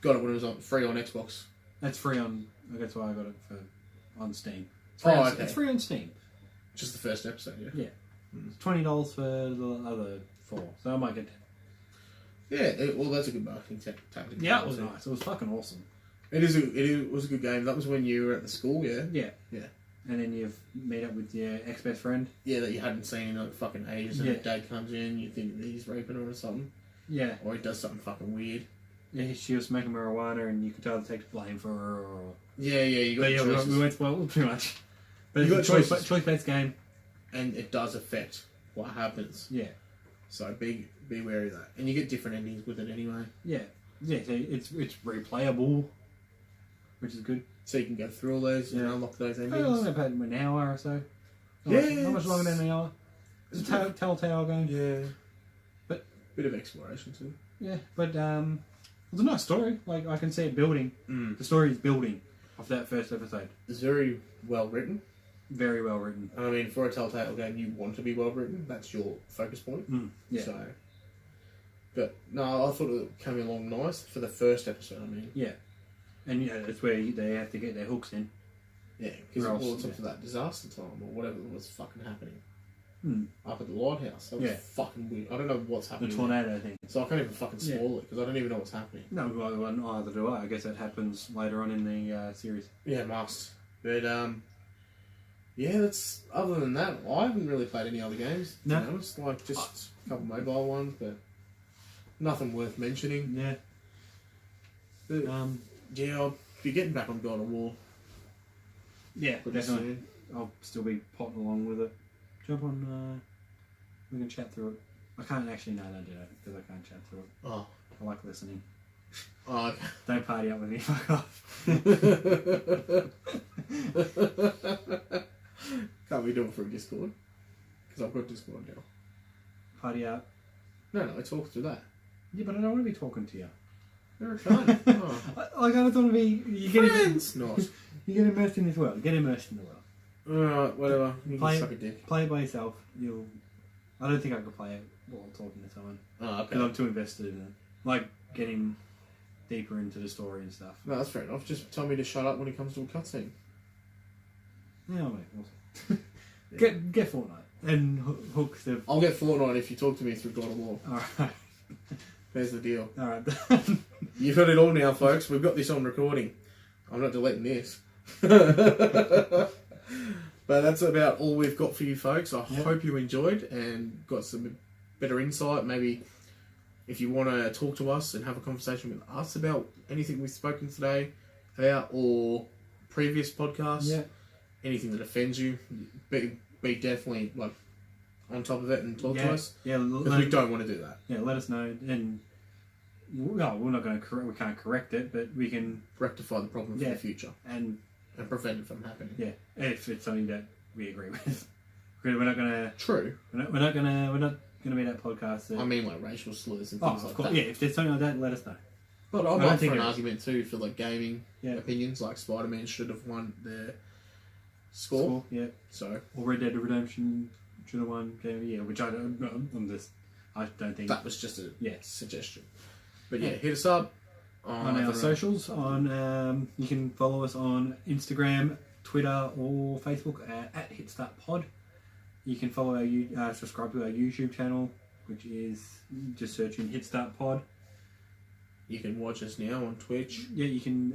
got it when it was free on Xbox. That's free on. That's why I got it on Steam. Okay. It's free on Steam. Just the first episode, yeah. Yeah. It's $20 for the other 4, so I might get. Yeah, well, that's a good marketing tactic. Yeah, it was nice. It was fucking awesome. It was a good game. That was when you were at the school, yeah? Yeah. Yeah. And then you've met up with your ex-best friend. Yeah, that you hadn't seen in like fucking ages, and Yeah. your dad comes in, you think that he's raping her or something. Yeah. Or he does something fucking weird. Yeah, she was smoking marijuana and you could either take the blame for her or... Yeah, you got choices. we won't spoil too much. But You it's got a choices. choice-based game. And it does affect what happens. Yeah. So be wary of that. And you get different endings with it anyway. Yeah. Yeah, so it's replayable, which is good. So you can go through all those and unlock those I endings. don't know, about an hour or so. Yeah, Not much longer than an hour. It's a telltale game. Yeah. But bit of exploration too. Yeah, but it was a nice story. Like, I can see it building. The story is building off that first episode. It's very well written. Very well written. I mean, for a Telltale game, you want to be well written. That's your focus point. Yeah. So, but no, I thought it came along nice for the first episode. I mean, Yeah. And that's where they have to get their hooks in. yeah, because Or else, it's up to that disaster time or whatever was fucking happening up at the lighthouse. That was Yeah. fucking weird. I don't know what's The happening. tornado thing. So I can't even fucking spoil it because I don't even know what's happening. No, well, neither do I. I guess that happens later on in the series. Yeah, it must. But yeah, that's other than that, I haven't really played any other games. No. To be honest. Like just a couple mobile ones, but nothing worth mentioning. Yeah. But, yeah, I'll be getting back on God of War. Yeah, pretty definitely. soon. I'll still be potting along with it. Jump on, we can chat through it. I can't actually, no, don't do that, because I can't chat through it. Oh. I like listening. Oh, okay. Don't party up with me, fuck off. Can't we do it through Discord? Because I've got Discord now. Party up. No, I talk through that. Yeah, but I don't want to be talking to you. You're a cunt. Oh. Like, I just want to be... Friends! Not. You get immersed in this world. Get immersed in the world. Alright, whatever. You Play- can suck a dick. Play it by yourself. I don't think I could play it while talking to someone. Oh, Because I'm too invested in it. Like, getting deeper into the story and stuff. No, that's fair enough. Just tell me to shut up when it comes to a cutscene. Yeah, mate. Awesome. Get Fortnite. And Hook the... I'll get Fortnite if you talk to me through God of War. Alright. There's the deal. Alright. You've heard it all now, folks. We've got this on recording. I'm not deleting this. But that's about all we've got for you, folks. I hope you enjoyed and got some better insight. Maybe if you want to talk to us and have a conversation with us about anything we've spoken today about or previous podcasts, Yeah. anything that offends you, be definitely like on top of it and talk to us. Yeah, Because we don't want to do that. Yeah, let us know. And well, we're not going to we can't correct it, but we can Rectify the problem for the future and prevent it from happening. yeah, if it's something that we agree with. We're not going to. True. We're not going to be that podcast. That, I mean, like racial slurs and oh, things of like course. that. Yeah, if there's something like that, let us know. But I'm I up for think an it is. argument too for like gaming opinions. Like Spider-Man should have won the score. Yeah. So Or Red Dead Redemption should have won game of the year, which I don't think That was just a yeah suggestion. But yeah, hit us up on our socials. On you can follow us on Instagram, Twitter, or Facebook at HitStartPod. You can follow our subscribe to our YouTube channel, which is just searching HitStartPod. You can watch us now on Twitch. Yeah, you can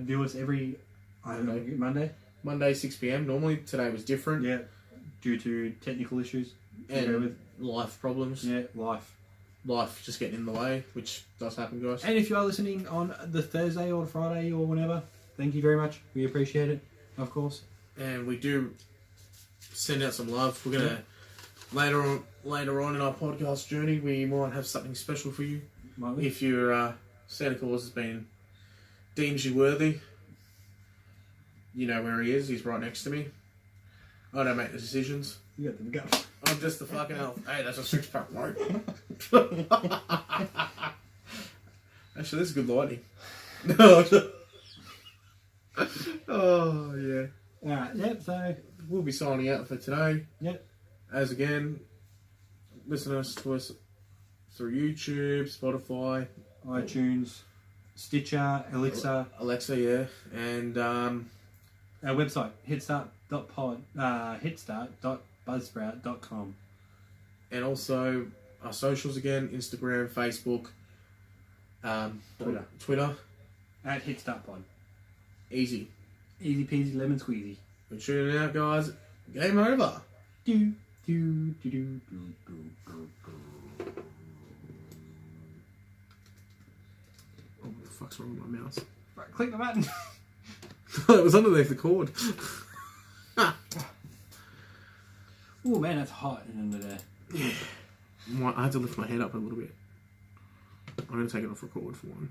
view us every Monday, 6 p.m. Normally, today was different. Yeah, due to technical issues and life problems. Yeah, life just getting in the way, which does happen, guys. And if you are listening on the Thursday or Friday or whenever, thank you very much. We appreciate it, of course. And we do send out some love. We're gonna later on in our podcast journey, we might have something special for you. Might we? If your Santa Claus has been deems you worthy, you know where he is. He's right next to me. I don't make the decisions. You got them go. I'm just the fucking elf. Hey, that's a 6-pack, mate. Actually, this is good lighting. Oh, yeah. Alright, yep, so We'll be signing out for today. Yep. As again, listen to us through YouTube, Spotify, iTunes, Stitcher, Alexa, yeah. And our website, hitstart.buzzsprout.com. And also our socials again, Instagram, Facebook, Twitter. At HitStartPod. Easy. Easy peasy lemon squeezy. We're tuning out, guys. Game over. Do, do, do, do, do, do, do. Oh, what the fuck's wrong with my mouse? Right, click the button. It was underneath the cord. Oh man, that's hot under there. Yeah. I had to lift my head up a little bit. I'm going to take it off record for one.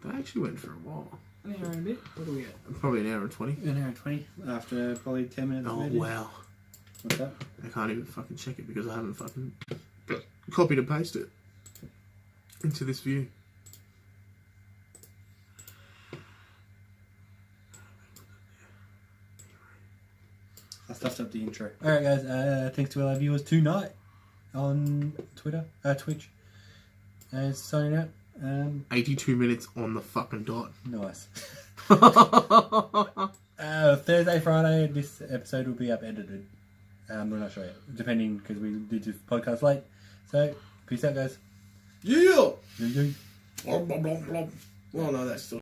That actually went for a while. An hour and a bit. What do we get? Probably an hour and 20. An hour and 20 after probably 10 minutes. Oh, maybe. wow. What's that? I can't even fucking check it because I haven't fucking copied and pasted it into this view. I stuffed up the intro. Alright guys, thanks to all our viewers tonight on Twitter, Twitch. And signing out. 82 minutes on the fucking dot. Nice. Thursday, Friday, this episode will be up edited. We're not sure yet, depending, because we did this podcast late. So, peace out guys. Yeah! Yeah. Well, no, that's still